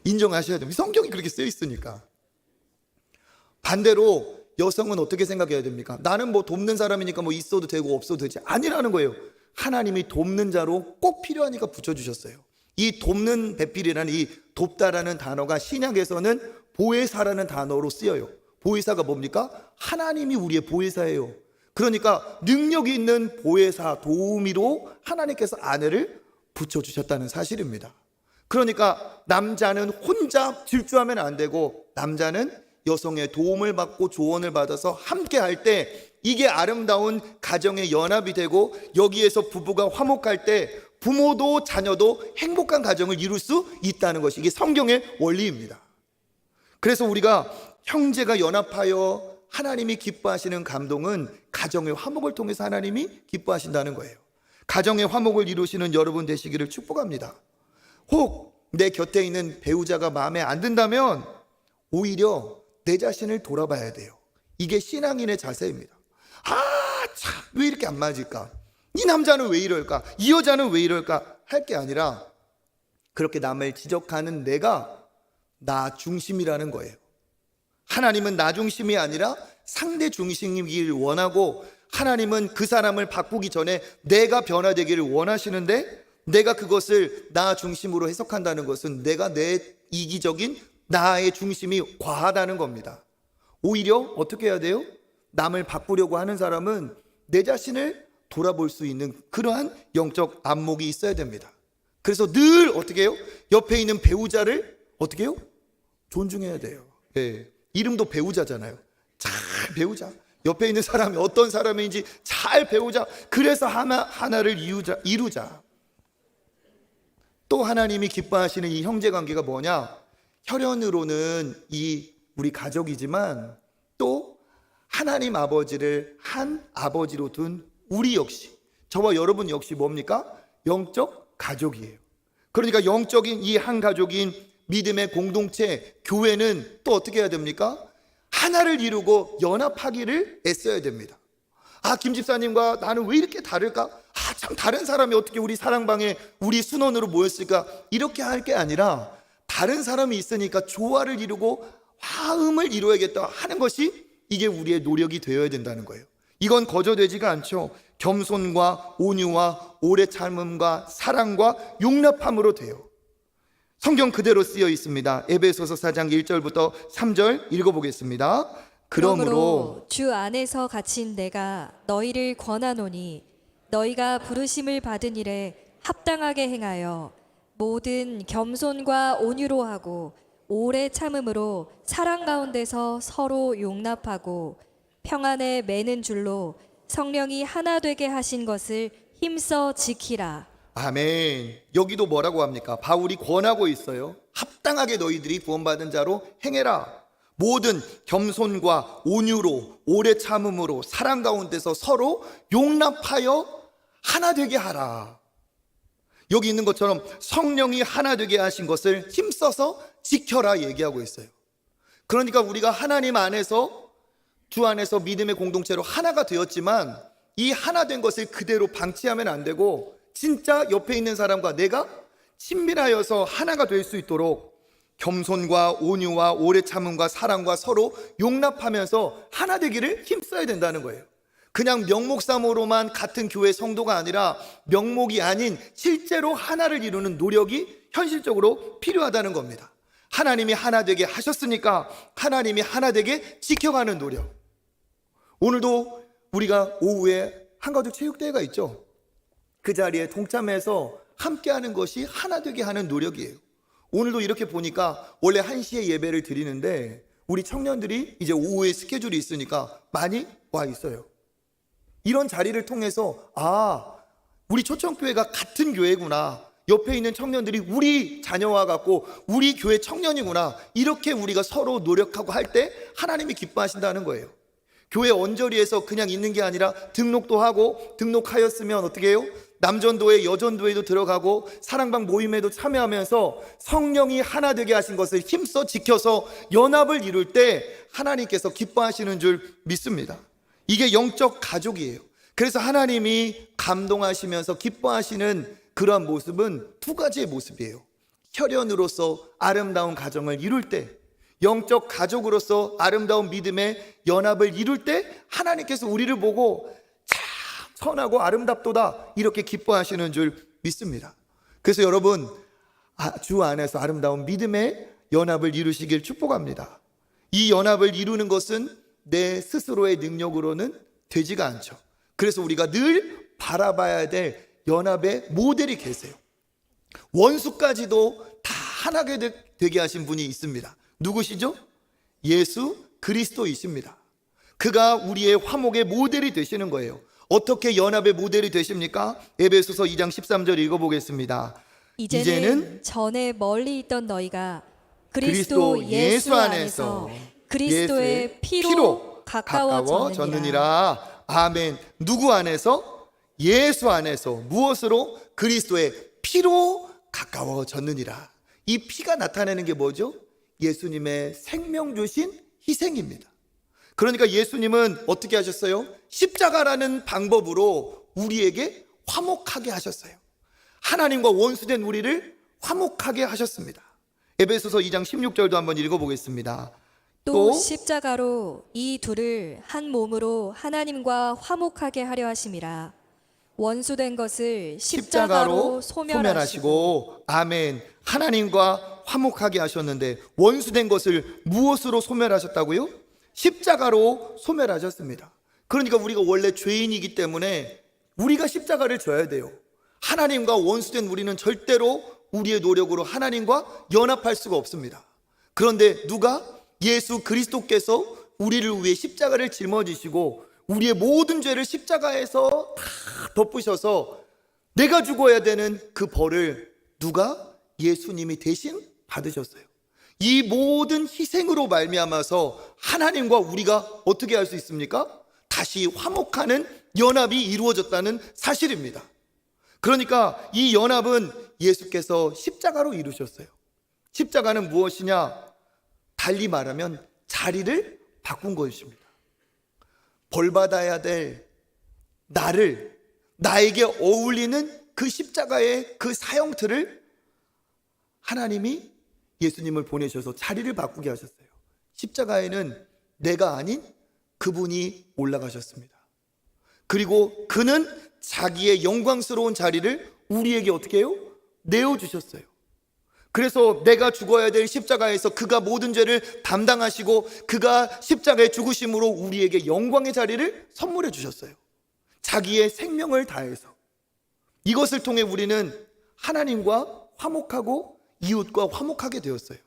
인정하셔야 됩니다. 성경이 그렇게 쓰여 있으니까. 반대로 여성은 어떻게 생각해야 됩니까? 나는 뭐 돕는 사람이니까 뭐 있어도 되고 없어도 되지. 아니라는 거예요. 하나님이 돕는 자로 꼭 필요하니까 붙여주셨어요. 이 돕는 배필이라는 이 돕다라는 단어가 신약에서는 보혜사라는 단어로 쓰여요. 보혜사가 뭡니까? 하나님이 우리의 보혜사예요. 그러니까 능력이 있는 보혜사, 도우미로 하나님께서 아내를 붙여주셨다는 사실입니다. 그러니까 남자는 혼자 질주하면 안 되고 남자는 여성의 도움을 받고 조언을 받아서 함께 할 때 이게 아름다운 가정의 연합이 되고 여기에서 부부가 화목할 때 부모도 자녀도 행복한 가정을 이룰 수 있다는 것이 이게 성경의 원리입니다. 그래서 우리가 형제가 연합하여 하나님이 기뻐하시는 감동은 가정의 화목을 통해서 하나님이 기뻐하신다는 거예요. 가정의 화목을 이루시는 여러분 되시기를 축복합니다. 혹 내 곁에 있는 배우자가 마음에 안 든다면 오히려 내 자신을 돌아봐야 돼요. 이게 신앙인의 자세입니다. 참, 왜 이렇게 안 맞을까? 이 남자는 왜 이럴까? 이 여자는 왜 이럴까? 할 게 아니라 그렇게 남을 지적하는 내가 나 중심이라는 거예요. 하나님은 나 중심이 아니라 상대 중심이길 원하고 하나님은 그 사람을 바꾸기 전에 내가 변화되기를 원하시는데 내가 그것을 나 중심으로 해석한다는 것은 내가 내 이기적인 나의 중심이 과하다는 겁니다. 오히려 어떻게 해야 돼요? 남을 바꾸려고 하는 사람은 내 자신을 돌아볼 수 있는 그러한 영적 안목이 있어야 됩니다. 그래서 늘 어떻게 해요? 옆에 있는 배우자를 어떻게 해요? 존중해야 돼요. 네. 이름도 배우자잖아요. 잘 배우자. 옆에 있는 사람이 어떤 사람인지 잘 배우자. 그래서 하나를 이루자. 또 하나님이 기뻐하시는 이 형제관계가 뭐냐? 혈연으로는 이 우리 가족이지만 또 하나님 아버지를 한 아버지로 둔 우리 역시, 저와 여러분 역시 뭡니까? 영적 가족이에요. 그러니까 영적인 이 한 가족인 믿음의 공동체 교회는 또 어떻게 해야 됩니까? 하나를 이루고 연합하기를 애써야 됩니다. 김 집사님과 나는 왜 이렇게 다를까? 참 다른 사람이 어떻게 우리 사랑방에 우리 순원으로 모였을까? 이렇게 할 게 아니라 다른 사람이 있으니까 조화를 이루고 화음을 이루어야겠다 하는 것이 이게 우리의 노력이 되어야 된다는 거예요. 이건 거저되지가 않죠. 겸손과 온유와 오래 참음과 사랑과 용납함으로 돼요. 성경 그대로 쓰여 있습니다. 에베소서 4장 1절부터 3절 읽어보겠습니다. 그러므로 주 안에서 갇힌 내가 너희를 권하노니 너희가 부르심을 받은 일에 합당하게 행하여 모든 겸손과 온유로 하고 오래 참음으로 사랑 가운데서 서로 용납하고 평안에 매는 줄로 성령이 하나 되게 하신 것을 힘써 지키라. 아멘. 여기도 뭐라고 합니까? 바울이 권하고 있어요. 합당하게 너희들이 구원받은 자로 행해라. 모든 겸손과 온유로 오래 참음으로 사랑 가운데서 서로 용납하여 하나 되게 하라. 여기 있는 것처럼 성령이 하나 되게 하신 것을 힘써서 지켜라 얘기하고 있어요. 그러니까 우리가 하나님 안에서, 주 안에서 믿음의 공동체로 하나가 되었지만 이 하나 된 것을 그대로 방치하면 안 되고 진짜 옆에 있는 사람과 내가 친밀하여서 하나가 될 수 있도록 겸손과 온유와 오래 참음과 사랑과 서로 용납하면서 하나 되기를 힘써야 된다는 거예요. 그냥 명목상으로만 같은 교회 성도가 아니라 명목이 아닌 실제로 하나를 이루는 노력이 현실적으로 필요하다는 겁니다. 하나님이 하나 되게 하셨으니까 하나님이 하나 되게 지켜가는 노력. 오늘도 우리가 오후에 한가족 체육대회가 있죠. 그 자리에 동참해서 함께하는 것이 하나 되게 하는 노력이에요. 오늘도 이렇게 보니까 원래 1시에 예배를 드리는데 우리 청년들이 이제 오후에 스케줄이 있으니까 많이 와 있어요. 이런 자리를 통해서 우리 초청교회가 같은 교회구나, 옆에 있는 청년들이 우리 자녀와 같고 우리 교회 청년이구나, 이렇게 우리가 서로 노력하고 할 때 하나님이 기뻐하신다는 거예요. 교회 언저리에서 그냥 있는 게 아니라 등록도 하고, 등록하였으면 어떻게 해요? 남전도회, 여전도회도 들어가고 사랑방 모임에도 참여하면서 성령이 하나 되게 하신 것을 힘써 지켜서 연합을 이룰 때 하나님께서 기뻐하시는 줄 믿습니다. 이게 영적 가족이에요. 그래서 하나님이 감동하시면서 기뻐하시는 그러한 모습은 두 가지의 모습이에요. 혈연으로서 아름다운 가정을 이룰 때, 영적 가족으로서 아름다운 믿음의 연합을 이룰 때 하나님께서 우리를 보고 참 선하고 아름답도다 이렇게 기뻐하시는 줄 믿습니다. 그래서 여러분, 주 안에서 아름다운 믿음의 연합을 이루시길 축복합니다. 이 연합을 이루는 것은 내 스스로의 능력으로는 되지가 않죠. 그래서 우리가 늘 바라봐야 될 연합의 모델이 계세요. 원수까지도 다 하나게 되게 하신 분이 있습니다. 누구시죠? 예수 그리스도이십니다. 그가 우리의 화목의 모델이 되시는 거예요. 어떻게 연합의 모델이 되십니까? 에베소서 2장 13절 읽어보겠습니다. 이제는 전에 멀리 있던 너희가 그리스도 예수 안에서 그리스도의 피로 가까워졌느니라. 아멘. 누구 안에서? 예수 안에서. 무엇으로? 그리스도의 피로 가까워졌느니라. 이 피가 나타내는 게 뭐죠? 예수님의 생명 주신 희생입니다. 그러니까 예수님은 어떻게 하셨어요? 십자가라는 방법으로 우리에게 화목하게 하셨어요. 하나님과 원수된 우리를 화목하게 하셨습니다. 에베소서 2장 16절도 한번 읽어보겠습니다. 또 십자가로 이 둘을 한 몸으로 하나님과 화목하게 하려 하심이라. 원수된 것을 십자가로 소멸하시고. 아멘. 하나님과 화목하게 하셨는데 원수된 것을 무엇으로 소멸하셨다고요? 십자가로 소멸하셨습니다. 그러니까 우리가 원래 죄인이기 때문에 우리가 십자가를 져야 돼요. 하나님과 원수된 우리는 절대로 우리의 노력으로 하나님과 연합할 수가 없습니다. 그런데 누가? 예수 그리스도께서 우리를 위해 십자가를 짊어지시고 우리의 모든 죄를 십자가에서 다 덮으셔서 내가 죽어야 되는 그 벌을 누가? 예수님이 대신 받으셨어요. 이 모든 희생으로 말미암아서 하나님과 우리가 어떻게 할 수 있습니까? 다시 화목하는 연합이 이루어졌다는 사실입니다. 그러니까 이 연합은 예수께서 십자가로 이루셨어요. 십자가는 무엇이냐? 달리 말하면 자리를 바꾼 것입니다. 벌 받아야 될 나를, 나에게 어울리는 그 십자가의 그 사형틀을 하나님이 예수님을 보내셔서 자리를 바꾸게 하셨어요. 십자가에는 내가 아닌 그분이 올라가셨습니다. 그리고 그는 자기의 영광스러운 자리를 우리에게 어떻게 해요? 내어주셨어요. 그래서 내가 죽어야 될 십자가에서 그가 모든 죄를 담당하시고 그가 십자가에 죽으심으로 우리에게 영광의 자리를 선물해 주셨어요. 자기의 생명을 다해서. 이것을 통해 우리는 하나님과 화목하고 이웃과 화목하게 되었어요.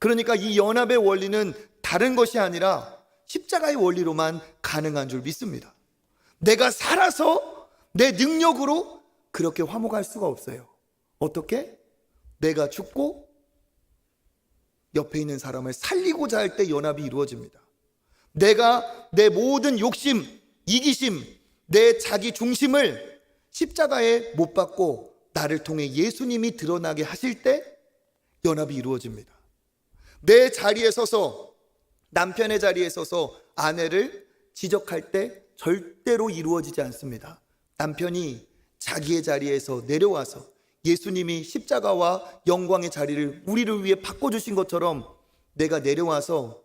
그러니까 이 연합의 원리는 다른 것이 아니라 십자가의 원리로만 가능한 줄 믿습니다. 내가 살아서 내 능력으로 그렇게 화목할 수가 없어요. 어떻게? 내가 죽고 옆에 있는 사람을 살리고자 할 때 연합이 이루어집니다. 내가 내 모든 욕심, 이기심, 내 자기 중심을 십자가에 못 박고 나를 통해 예수님이 드러나게 하실 때 연합이 이루어집니다. 내 자리에 서서, 남편의 자리에 서서 아내를 지적할 때 절대로 이루어지지 않습니다. 남편이 자기의 자리에서 내려와서 예수님이 십자가와 영광의 자리를 우리를 위해 바꿔주신 것처럼 내가 내려와서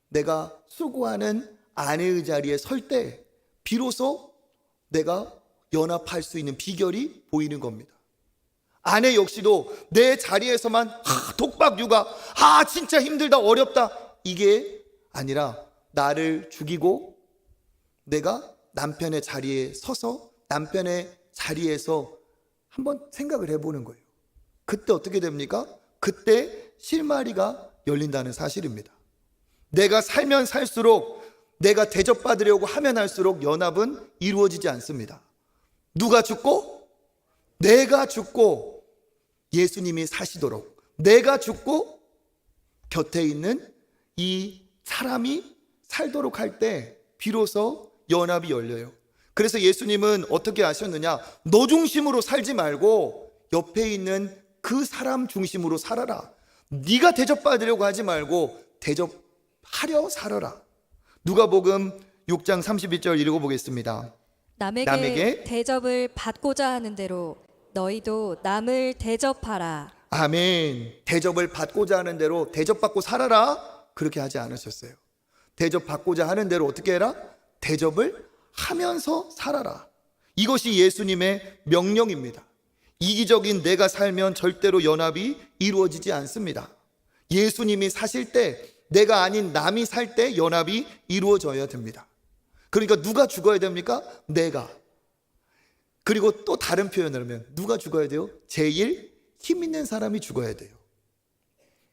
내가 수고하는 아내의 자리에 설 때 비로소 내가 연합할 수 있는 비결이 보이는 겁니다. 아내 역시도 내 자리에서만 독박 육아, 진짜 힘들다, 어렵다, 이게 아니라 나를 죽이고 내가 남편의 자리에 서서 남편의 자리에서 한번 생각을 해보는 거예요. 그때 어떻게 됩니까? 그때 실마리가 열린다는 사실입니다. 내가 살면 살수록, 내가 대접받으려고 하면 할수록 연합은 이루어지지 않습니다. 누가 죽고? 내가 죽고 예수님이 사시도록, 내가 죽고 곁에 있는 이 사람이 살도록 할 때 비로소 연합이 열려요. 그래서 예수님은 어떻게 하셨느냐? 너 중심으로 살지 말고 옆에 있는 그 사람 중심으로 살아라. 네가 대접받으려고 하지 말고 대접하려 살아라. 누가복음 6장 32절 읽어보겠습니다. 남에게 대접을 받고자 하는 대로 너희도 남을 대접하라. 아멘. 대접을 받고자 하는 대로 대접받고 살아라. 그렇게 하지 않으셨어요. 대접받고자 하는 대로 어떻게 해라? 대접을 하면서 살아라. 이것이 예수님의 명령입니다. 이기적인 내가 살면 절대로 연합이 이루어지지 않습니다. 예수님이 사실 때, 내가 아닌 남이 살 때 연합이 이루어져야 됩니다. 그러니까 누가 죽어야 됩니까? 내가. 그리고 또 다른 표현을 하면 누가 죽어야 돼요? 제일 힘 있는 사람이 죽어야 돼요.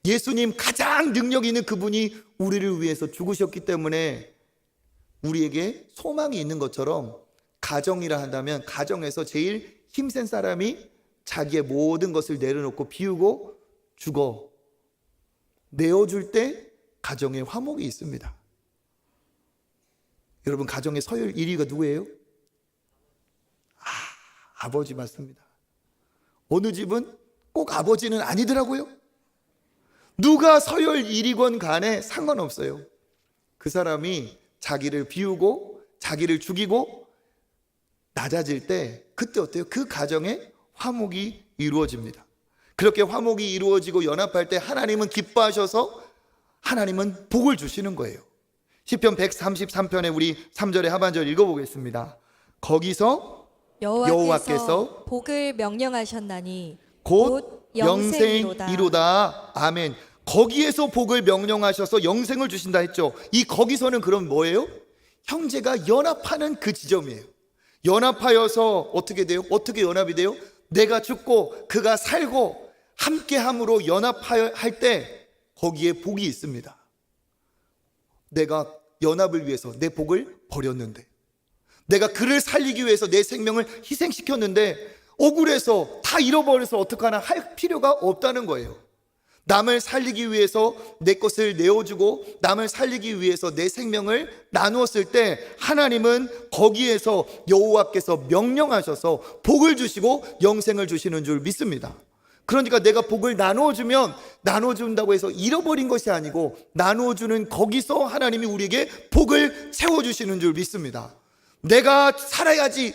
예수님 가장 능력 있는 그분이 우리를 위해서 죽으셨기 때문에 우리에게 소망이 있는 것처럼, 가정이라 한다면 가정에서 제일 힘센 사람이 자기의 모든 것을 내려놓고 비우고 죽어 내어줄 때 가정에 화목이 있습니다. 여러분, 가정의 서열 1위가 누구예요? 아버지 맞습니다. 어느 집은 꼭 아버지는 아니더라고요. 누가 서열 1위건 간에 상관없어요. 그 사람이 자기를 비우고 자기를 죽이고 낮아질 때 그때 어때요? 그 가정에 화목이 이루어집니다. 그렇게 화목이 이루어지고 연합할 때 하나님은 기뻐하셔서 하나님은 복을 주시는 거예요. 시편 133편에 우리 3절의 하반절 읽어보겠습니다. 거기서 여호와께서 복을 명령하셨나니 곧 영생이로다. 아멘. 거기에서 복을 명령하셔서 영생을 주신다 했죠. 이 거기서는 그럼 뭐예요? 형제가 연합하는 그 지점이에요. 연합하여서 어떻게 돼요? 어떻게 연합이 돼요? 내가 죽고 그가 살고 함께함으로 연합할 때 거기에 복이 있습니다. 내가 연합을 위해서 내 복을 버렸는데, 내가 그를 살리기 위해서 내 생명을 희생시켰는데 억울해서 다 잃어버려서 어떡하나 할 필요가 없다는 거예요. 남을 살리기 위해서 내 것을 내어주고 남을 살리기 위해서 내 생명을 나누었을 때 하나님은 거기에서 여호와께서 명령하셔서 복을 주시고 영생을 주시는 줄 믿습니다. 그러니까 내가 복을 나누어주면 나누어준다고 해서 잃어버린 것이 아니고 나누어주는 거기서 하나님이 우리에게 복을 채워주시는 줄 믿습니다. 내가 살아야지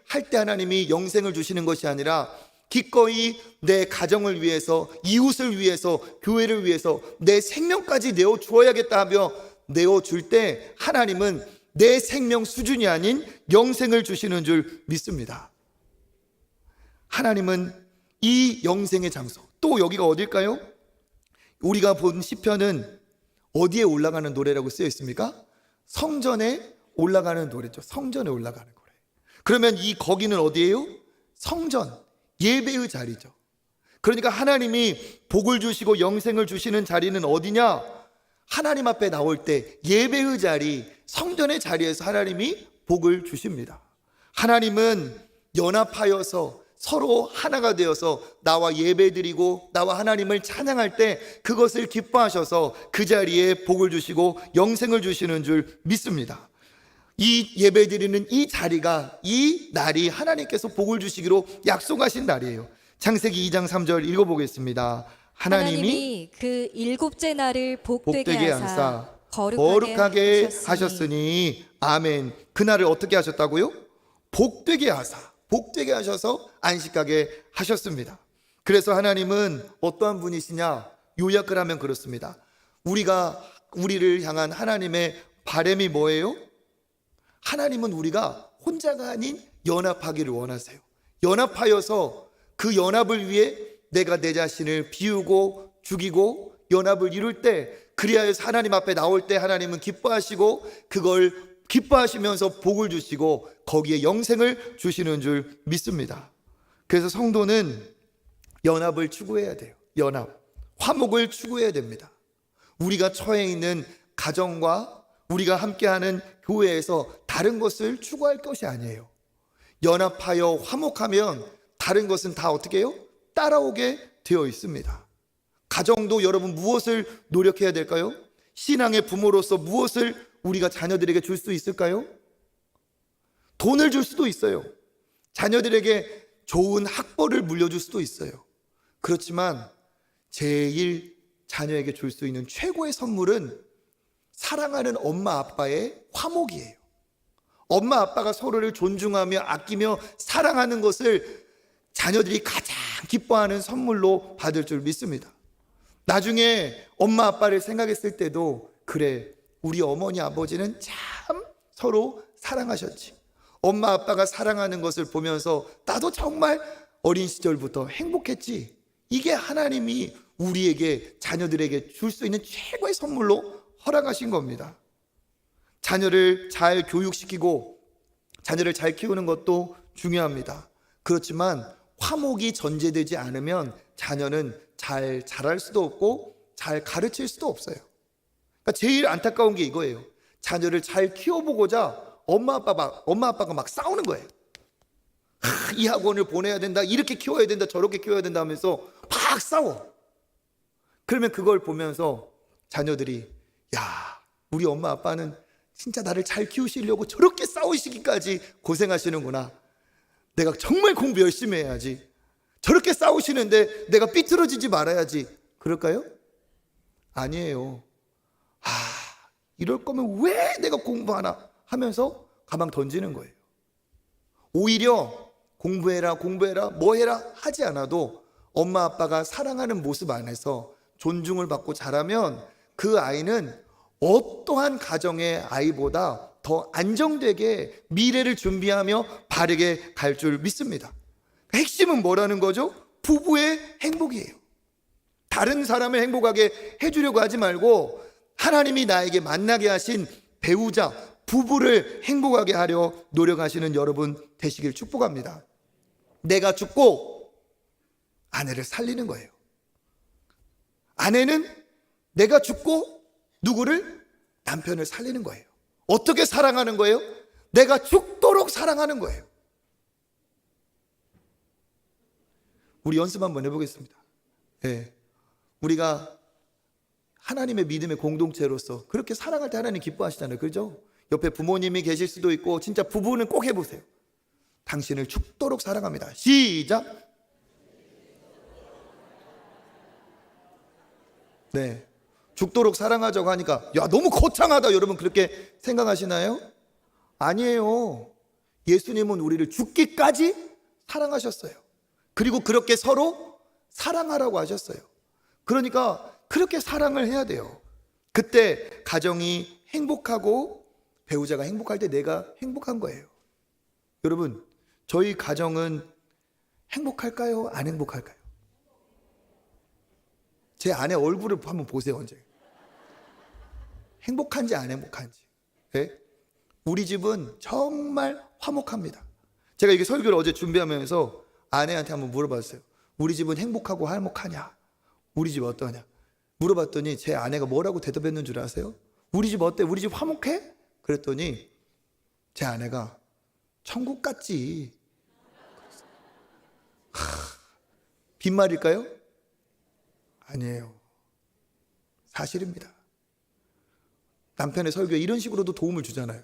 할 때 하나님이 영생을 주시는 것이 아니라 기꺼이 내 가정을 위해서, 이웃을 위해서, 교회를 위해서 내 생명까지 내어주어야겠다 하며 내어줄 때 하나님은 내 생명 수준이 아닌 영생을 주시는 줄 믿습니다. 하나님은 이 영생의 장소, 또 여기가 어딜까요? 우리가 본 시편은 어디에 올라가는 노래라고 쓰여 있습니까? 성전에 올라가는 노래죠. 성전에 올라가는 노래. 그러면 이 거기는 어디예요? 성전, 예배의 자리죠. 그러니까 하나님이 복을 주시고 영생을 주시는 자리는 어디냐? 하나님 앞에 나올 때 예배의 자리, 성전의 자리에서 하나님이 복을 주십니다. 하나님은 연합하여서 서로 하나가 되어서 나와 예배드리고 나와 하나님을 찬양할 때 그것을 기뻐하셔서 그 자리에 복을 주시고 영생을 주시는 줄 믿습니다. 이 예배드리는 이 자리가, 이 날이 하나님께서 복을 주시기로 약속하신 날이에요. 창세기 2장 3절 읽어보겠습니다. 하나님이 그 일곱째 날을 복되게 하사 거룩하게 하셨으니 아멘. 그날을 어떻게 하셨다고요? 복되게 하셔서 안식하게 하셨습니다. 그래서 하나님은 어떠한 분이시냐? 요약을 하면 그렇습니다. 우리를 향한 하나님의 바람이 뭐예요? 하나님은 우리가 혼자가 아닌 연합하기를 원하세요. 연합하여서 그 연합을 위해 내가 내 자신을 비우고 죽이고 연합을 이룰 때, 그리하여서 하나님 앞에 나올 때 하나님은 기뻐하시고 그걸 기뻐하시면서 복을 주시고 거기에 영생을 주시는 줄 믿습니다. 그래서 성도는 연합을 추구해야 돼요. 연합, 화목을 추구해야 됩니다. 우리가 처해 있는 가정과 우리가 함께하는 교회에서 다른 것을 추구할 것이 아니에요. 연합하여 화목하면 다른 것은 다 어떻게 해요? 따라오게 되어 있습니다. 가정도 여러분 무엇을 노력해야 될까요? 신앙의 부모로서 무엇을 우리가 자녀들에게 줄 수 있을까요? 돈을 줄 수도 있어요. 자녀들에게 좋은 학벌을 물려줄 수도 있어요. 그렇지만 제일 자녀에게 줄 수 있는 최고의 선물은 사랑하는 엄마 아빠의 화목이에요. 엄마 아빠가 서로를 존중하며 아끼며 사랑하는 것을 자녀들이 가장 기뻐하는 선물로 받을 줄 믿습니다. 나중에 엄마 아빠를 생각했을 때도, 그래, 우리 어머니 아버지는 참 서로 사랑하셨지. 엄마 아빠가 사랑하는 것을 보면서 나도 정말 어린 시절부터 행복했지. 이게 하나님이 우리에게, 자녀들에게 줄 수 있는 최고의 선물로 허락하신 겁니다. 자녀를 잘 교육시키고 자녀를 잘 키우는 것도 중요합니다. 그렇지만 화목이 전제되지 않으면 자녀는 잘 자랄 수도 없고 잘 가르칠 수도 없어요. 그러니까 제일 안타까운 게 이거예요. 자녀를 잘 키워보고자 엄마 아빠가 막 싸우는 거예요. 이 학원을 보내야 된다, 이렇게 키워야 된다, 저렇게 키워야 된다 하면서 막 싸워. 그러면 그걸 보면서 자녀들이, 야, 우리 엄마 아빠는 진짜 나를 잘 키우시려고 저렇게 싸우시기까지 고생하시는구나. 내가 정말 공부 열심히 해야지. 저렇게 싸우시는데 내가 삐뚤어지지 말아야지. 그럴까요? 아니에요. 이럴 거면 왜 내가 공부하나 하면서 가방 던지는 거예요. 오히려 공부해라 뭐 해라 하지 않아도 엄마 아빠가 사랑하는 모습 안에서 존중을 받고 자라면 그 아이는 어떠한 가정의 아이보다 더 안정되게 미래를 준비하며 바르게 갈 줄 믿습니다. 핵심은 뭐라는 거죠? 부부의 행복이에요. 다른 사람을 행복하게 해주려고 하지 말고 하나님이 나에게 만나게 하신 배우자, 부부를 행복하게 하려 노력하시는 여러분 되시길 축복합니다. 내가 죽고 아내를 살리는 거예요. 아내는 내가 죽고 누구를 남편을 살리는 거예요. 어떻게 사랑하는 거예요? 내가 죽도록 사랑하는 거예요. 우리 연습 한번 해보겠습니다. 네. 우리가 하나님의 믿음의 공동체로서 그렇게 사랑할 때 하나님 기뻐하시잖아요. 그죠? 옆에 부모님이 계실 수도 있고, 진짜 부부는 꼭 해보세요. 당신을 죽도록 사랑합니다. 시작. 네, 죽도록 사랑하자고 하니까 야, 너무 거창하다, 여러분 그렇게 생각하시나요? 아니에요. 예수님은 우리를 죽기까지 사랑하셨어요. 그리고 그렇게 서로 사랑하라고 하셨어요. 그러니까 그렇게 사랑을 해야 돼요. 그때 가정이 행복하고 배우자가 행복할 때 내가 행복한 거예요. 여러분, 저희 가정은 행복할까요? 안 행복할까요? 제 아내 얼굴을 한번 보세요. 언제 행복한지 안 행복한지. 네? 우리 집은 정말 화목합니다. 제가 이게 설교를 어제 준비하면서 아내한테 한번 물어봤어요. 우리 집은 행복하고 화목하냐? 우리 집 어떠냐? 물어봤더니 제 아내가 뭐라고 대답했는 줄 아세요? 우리 집 어때? 우리 집 화목해? 그랬더니 제 아내가 천국 같지. 빈말일까요? 아니에요. 사실입니다. 남편의 설교에 이런 식으로도 도움을 주잖아요.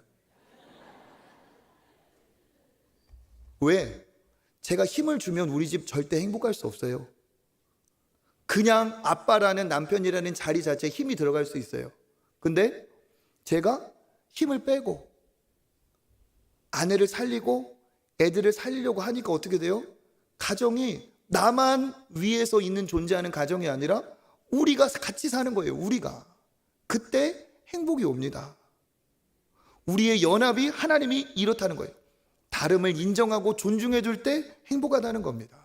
왜? 제가 힘을 주면 우리 집 절대 행복할 수 없어요. 그냥 아빠라는, 남편이라는 자리 자체에 힘이 들어갈 수 있어요. 근데 제가 힘을 빼고 아내를 살리고 애들을 살리려고 하니까 어떻게 돼요? 가정이 나만 위에서 있는 존재하는 가정이 아니라 우리가 같이 사는 거예요. 우리가. 그때 행복이 옵니다. 우리의 연합이 하나님이 이렇다는 거예요. 다름을 인정하고 존중해 줄 때 행복하다는 겁니다.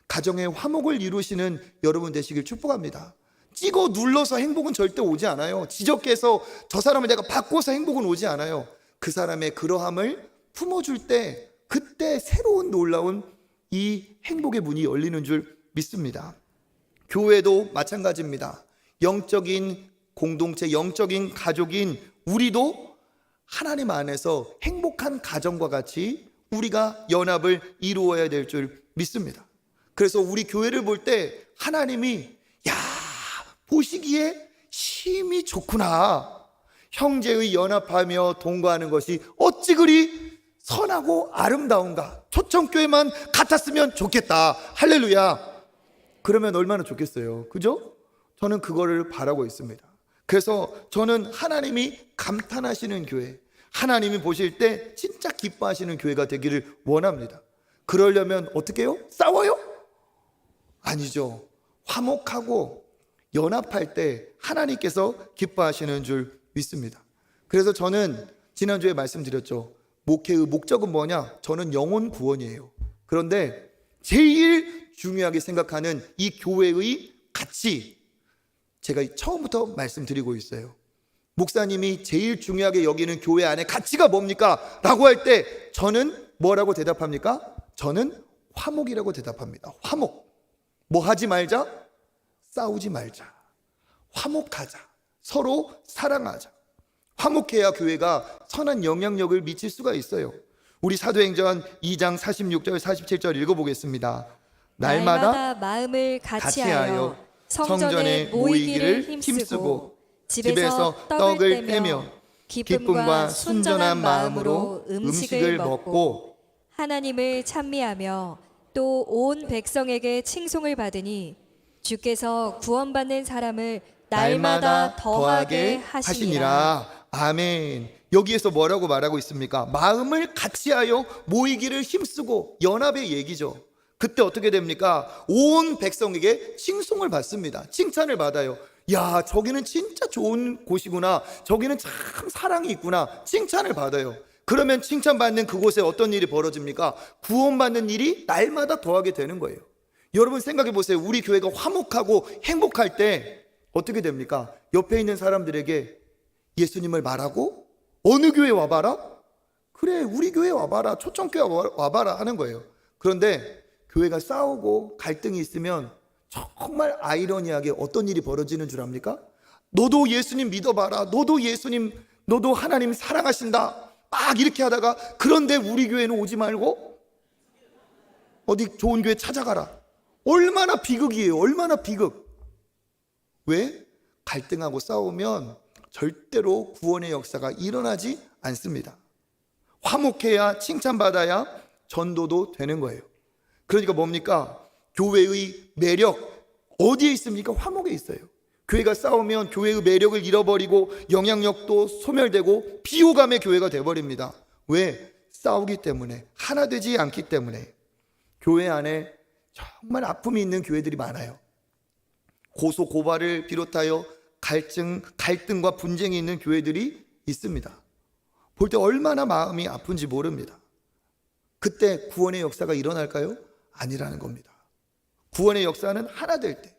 가정의 화목을 이루시는 여러분 되시길 축복합니다. 찍어 눌러서 행복은 절대 오지 않아요. 지적해서 저 사람을 내가 바꿔서 행복은 오지 않아요. 그 사람의 그러함을 품어줄 때 그때 새로운 놀라운 이 행복의 문이 열리는 줄 믿습니다. 교회도 마찬가지입니다. 영적인 공동체, 영적인 가족인 우리도 하나님 안에서 행복한 가정과 같이 우리가 연합을 이루어야 될 줄 믿습니다. 그래서 우리 교회를 볼 때 하나님이 야, 보시기에 심히 좋구나. 형제의 연합하며 동거하는 것이 어찌 그리 선하고 아름다운가. 초청교회만 같았으면 좋겠다. 할렐루야. 그러면 얼마나 좋겠어요. 그죠? 저는 그거를 바라고 있습니다. 그래서 저는 하나님이 감탄하시는 교회, 하나님이 보실 때 진짜 기뻐하시는 교회가 되기를 원합니다. 그러려면 어떻게 해요? 싸워요? 아니죠. 화목하고 연합할 때 하나님께서 기뻐하시는 줄 믿습니다. 그래서 저는 지난주에 말씀드렸죠. 목회의 목적은 뭐냐? 저는 영혼 구원이에요. 그런데 제일 중요하게 생각하는 이 교회의 가치, 제가 처음부터 말씀드리고 있어요. 목사님이 제일 중요하게 여기는 교회 안에 가치가 뭡니까? 라고 할 때 저는 뭐라고 대답합니까? 저는 화목이라고 대답합니다. 화목. 뭐 하지 말자? 싸우지 말자. 화목하자. 서로 사랑하자. 화목해야 교회가 선한 영향력을 미칠 수가 있어요. 우리 사도행전 2장 46절 47절 읽어보겠습니다. 날마다 마음을 같이하여 같이하여 성전에 모이기를 힘쓰고 집에서 떡을 떼며 기쁨과 순전한 마음으로 음식을 먹고 하나님을 찬미하며 또 온 백성에게 칭송을 받으니 주께서 구원받는 사람을 날마다 더하게 하시니라. 아멘. 여기에서 뭐라고 말하고 있습니까? 마음을 같이하여 모이기를 힘쓰고, 연합의 얘기죠. 그때 어떻게 됩니까? 온 백성에게 칭송을 받습니다. 칭찬을 받아요. 야, 저기는 진짜 좋은 곳이구나. 저기는 참 사랑이 있구나. 칭찬을 받아요. 그러면 칭찬받는 그곳에 어떤 일이 벌어집니까? 구원받는 일이 날마다 더하게 되는 거예요. 여러분 생각해 보세요. 우리 교회가 화목하고 행복할 때 어떻게 됩니까? 옆에 있는 사람들에게 예수님을 말하고, 어느 교회 와봐라? 그래, 우리 교회 와봐라. 초청교회 와봐라 하는 거예요. 그런데 교회가 싸우고 갈등이 있으면 정말 아이러니하게 어떤 일이 벌어지는 줄 압니까? 너도 예수님 믿어봐라. 너도 하나님 사랑하신다. 막 이렇게 하다가 그런데 우리 교회는 오지 말고 어디 좋은 교회 찾아가라. 얼마나 비극이에요. 얼마나 비극. 왜? 갈등하고 싸우면 절대로 구원의 역사가 일어나지 않습니다. 화목해야 칭찬받아야 전도도 되는 거예요. 그러니까 뭡니까? 교회의 매력 어디에 있습니까? 화목에 있어요. 교회가 싸우면 교회의 매력을 잃어버리고 영향력도 소멸되고 비호감의 교회가 되어버립니다. 왜? 싸우기 때문에, 하나 되지 않기 때문에. 교회 안에 정말 아픔이 있는 교회들이 많아요. 고소 고발을 비롯하여 갈등과 분쟁이 있는 교회들이 있습니다. 볼 때 얼마나 마음이 아픈지 모릅니다. 그때 구원의 역사가 일어날까요? 아니라는 겁니다. 구원의 역사는 하나 될 때,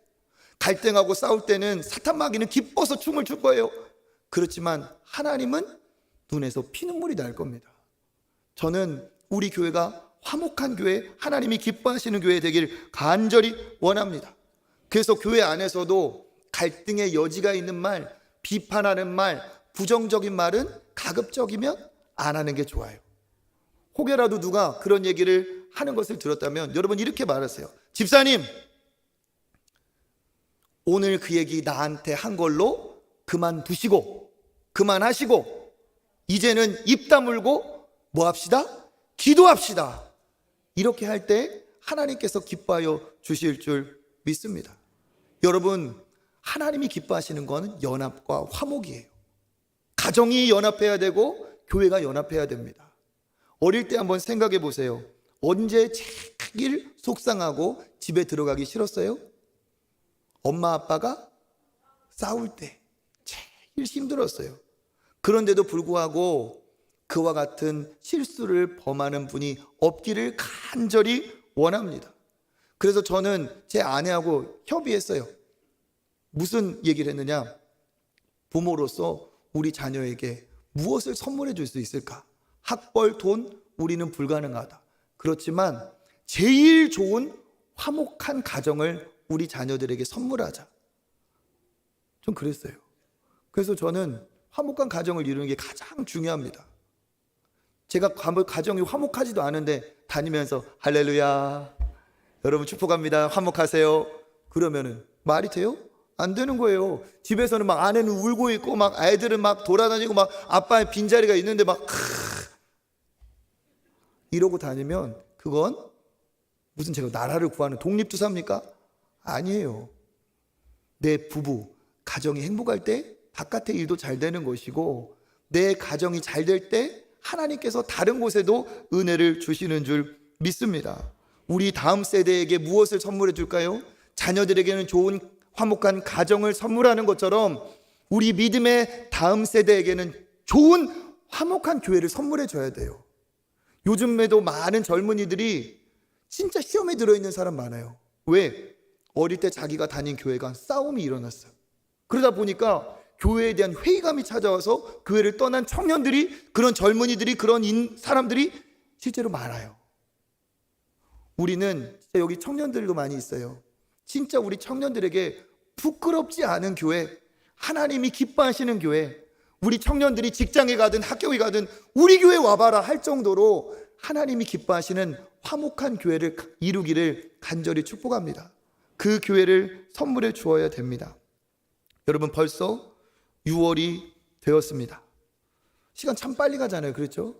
갈등하고 싸울 때는 사탄 마귀는 기뻐서 춤을 출 거예요. 그렇지만 하나님은 눈에서 피눈물이 날 겁니다. 저는 우리 교회가 화목한 교회, 하나님이 기뻐하시는 교회 되길 간절히 원합니다. 그래서 교회 안에서도 갈등의 여지가 있는 말, 비판하는 말, 부정적인 말은 가급적이면 안 하는 게 좋아요. 혹여라도 누가 그런 얘기를 하는 것을 들었다면 여러분 이렇게 말하세요. 집사님, 오늘 그 얘기 나한테 한 걸로 그만두시고 그만하시고 이제는 입 다물고 뭐 합시다? 기도합시다. 이렇게 할 때 하나님께서 기뻐하여 주실 줄 믿습니다. 여러분, 하나님이 기뻐하시는 건 연합과 화목이에요. 가정이 연합해야 되고 교회가 연합해야 됩니다. 어릴 때 한번 생각해 보세요. 언제 제일 속상하고 집에 들어가기 싫었어요? 엄마 아빠가 싸울 때 제일 힘들었어요. 그런데도 불구하고 그와 같은 실수를 범하는 분이 없기를 간절히 원합니다. 그래서 저는 제 아내하고 협의했어요. 무슨 얘기를 했느냐? 부모로서 우리 자녀에게 무엇을 선물해 줄 수 있을까? 학벌, 돈, 우리는 불가능하다. 그렇지만 제일 좋은 화목한 가정을 우리 자녀들에게 선물하자. 좀 그랬어요. 그래서 저는 화목한 가정을 이루는 게 가장 중요합니다. 제가 가정이 화목하지도 않은데 다니면서 할렐루야, 여러분 축복합니다, 화목하세요, 그러면은 말이 돼요? 안 되는 거예요. 집에서는 막 아내는 울고 있고 막 아이들은 막 돌아다니고 막 아빠의 빈자리가 있는데 막 이러고 다니면 그건 무슨 제가 나라를 구하는 독립투사입니까? 아니에요. 내 부부, 가정이 행복할 때 바깥의 일도 잘 되는 것이고 내 가정이 잘 될 때 하나님께서 다른 곳에도 은혜를 주시는 줄 믿습니다. 우리 다음 세대에게 무엇을 선물해 줄까요? 자녀들에게는 좋은 화목한 가정을 선물하는 것처럼 우리 믿음의 다음 세대에게는 좋은 화목한 교회를 선물해 줘야 돼요. 요즘에도 많은 젊은이들이 진짜 시험에 들어있는 사람 많아요. 왜? 어릴 때 자기가 다닌 교회가 싸움이 일어났어요. 그러다 보니까 교회에 대한 회의감이 찾아와서 교회를 떠난 청년들이, 그런 젊은이들이, 그런 사람들이 실제로 많아요. 우리는 진짜 여기 청년들도 많이 있어요. 진짜 우리 청년들에게 부끄럽지 않은 교회, 하나님이 기뻐하시는 교회, 우리 청년들이 직장에 가든 학교에 가든 우리 교회 와봐라 할 정도로 하나님이 기뻐하시는 화목한 교회를 이루기를 간절히 축복합니다. 그 교회를 선물해 주어야 됩니다. 여러분, 벌써 6월이 되었습니다. 시간 참 빨리 가잖아요. 그렇죠?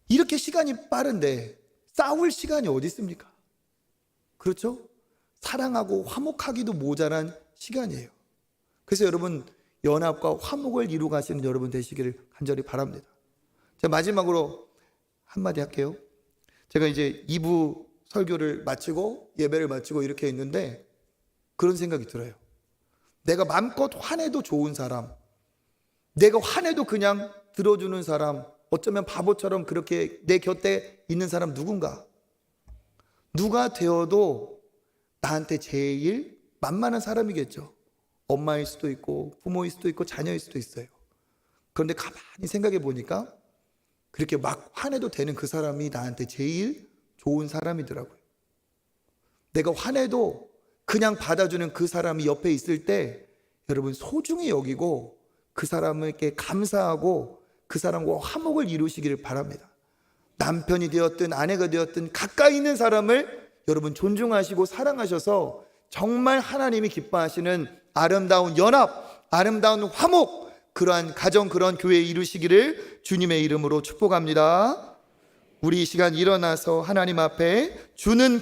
이렇게 시간이 빠른데 싸울 시간이 어디 있습니까? 그렇죠? 사랑하고 화목하기도 모자란 시간이에요. 그래서 여러분, 연합과 화목을 이루어 가시는 여러분 되시기를 간절히 바랍니다. 자, 마지막으로 한마디 할게요. 제가 이제 2부 설교를 마치고 예배를 마치고 이렇게 있는데 그런 생각이 들어요. 내가 마음껏 화내도 좋은 사람, 내가 화내도 그냥 들어주는 사람, 어쩌면 바보처럼 그렇게 내 곁에 있는 사람 누군가? 누가 되어도 나한테 제일 만만한 사람이겠죠. 엄마일 수도 있고 부모일 수도 있고 자녀일 수도 있어요. 그런데 가만히 생각해 보니까 그렇게 막 화내도 되는 그 사람이 나한테 제일 좋은 사람이더라고요. 내가 화내도 그냥 받아주는 그 사람이 옆에 있을 때 여러분 소중히 여기고 그 사람에게 감사하고 그 사람과 화목을 이루시기를 바랍니다. 남편이 되었든 아내가 되었든 가까이 있는 사람을 여러분 존중하시고 사랑하셔서 정말 하나님이 기뻐하시는 아름다운 연합, 아름다운 화목, 그러한 가정, 그러한 교회 이루시기를 주님의 이름으로 축복합니다. 우리 이 시간 일어나서 하나님 앞에 주는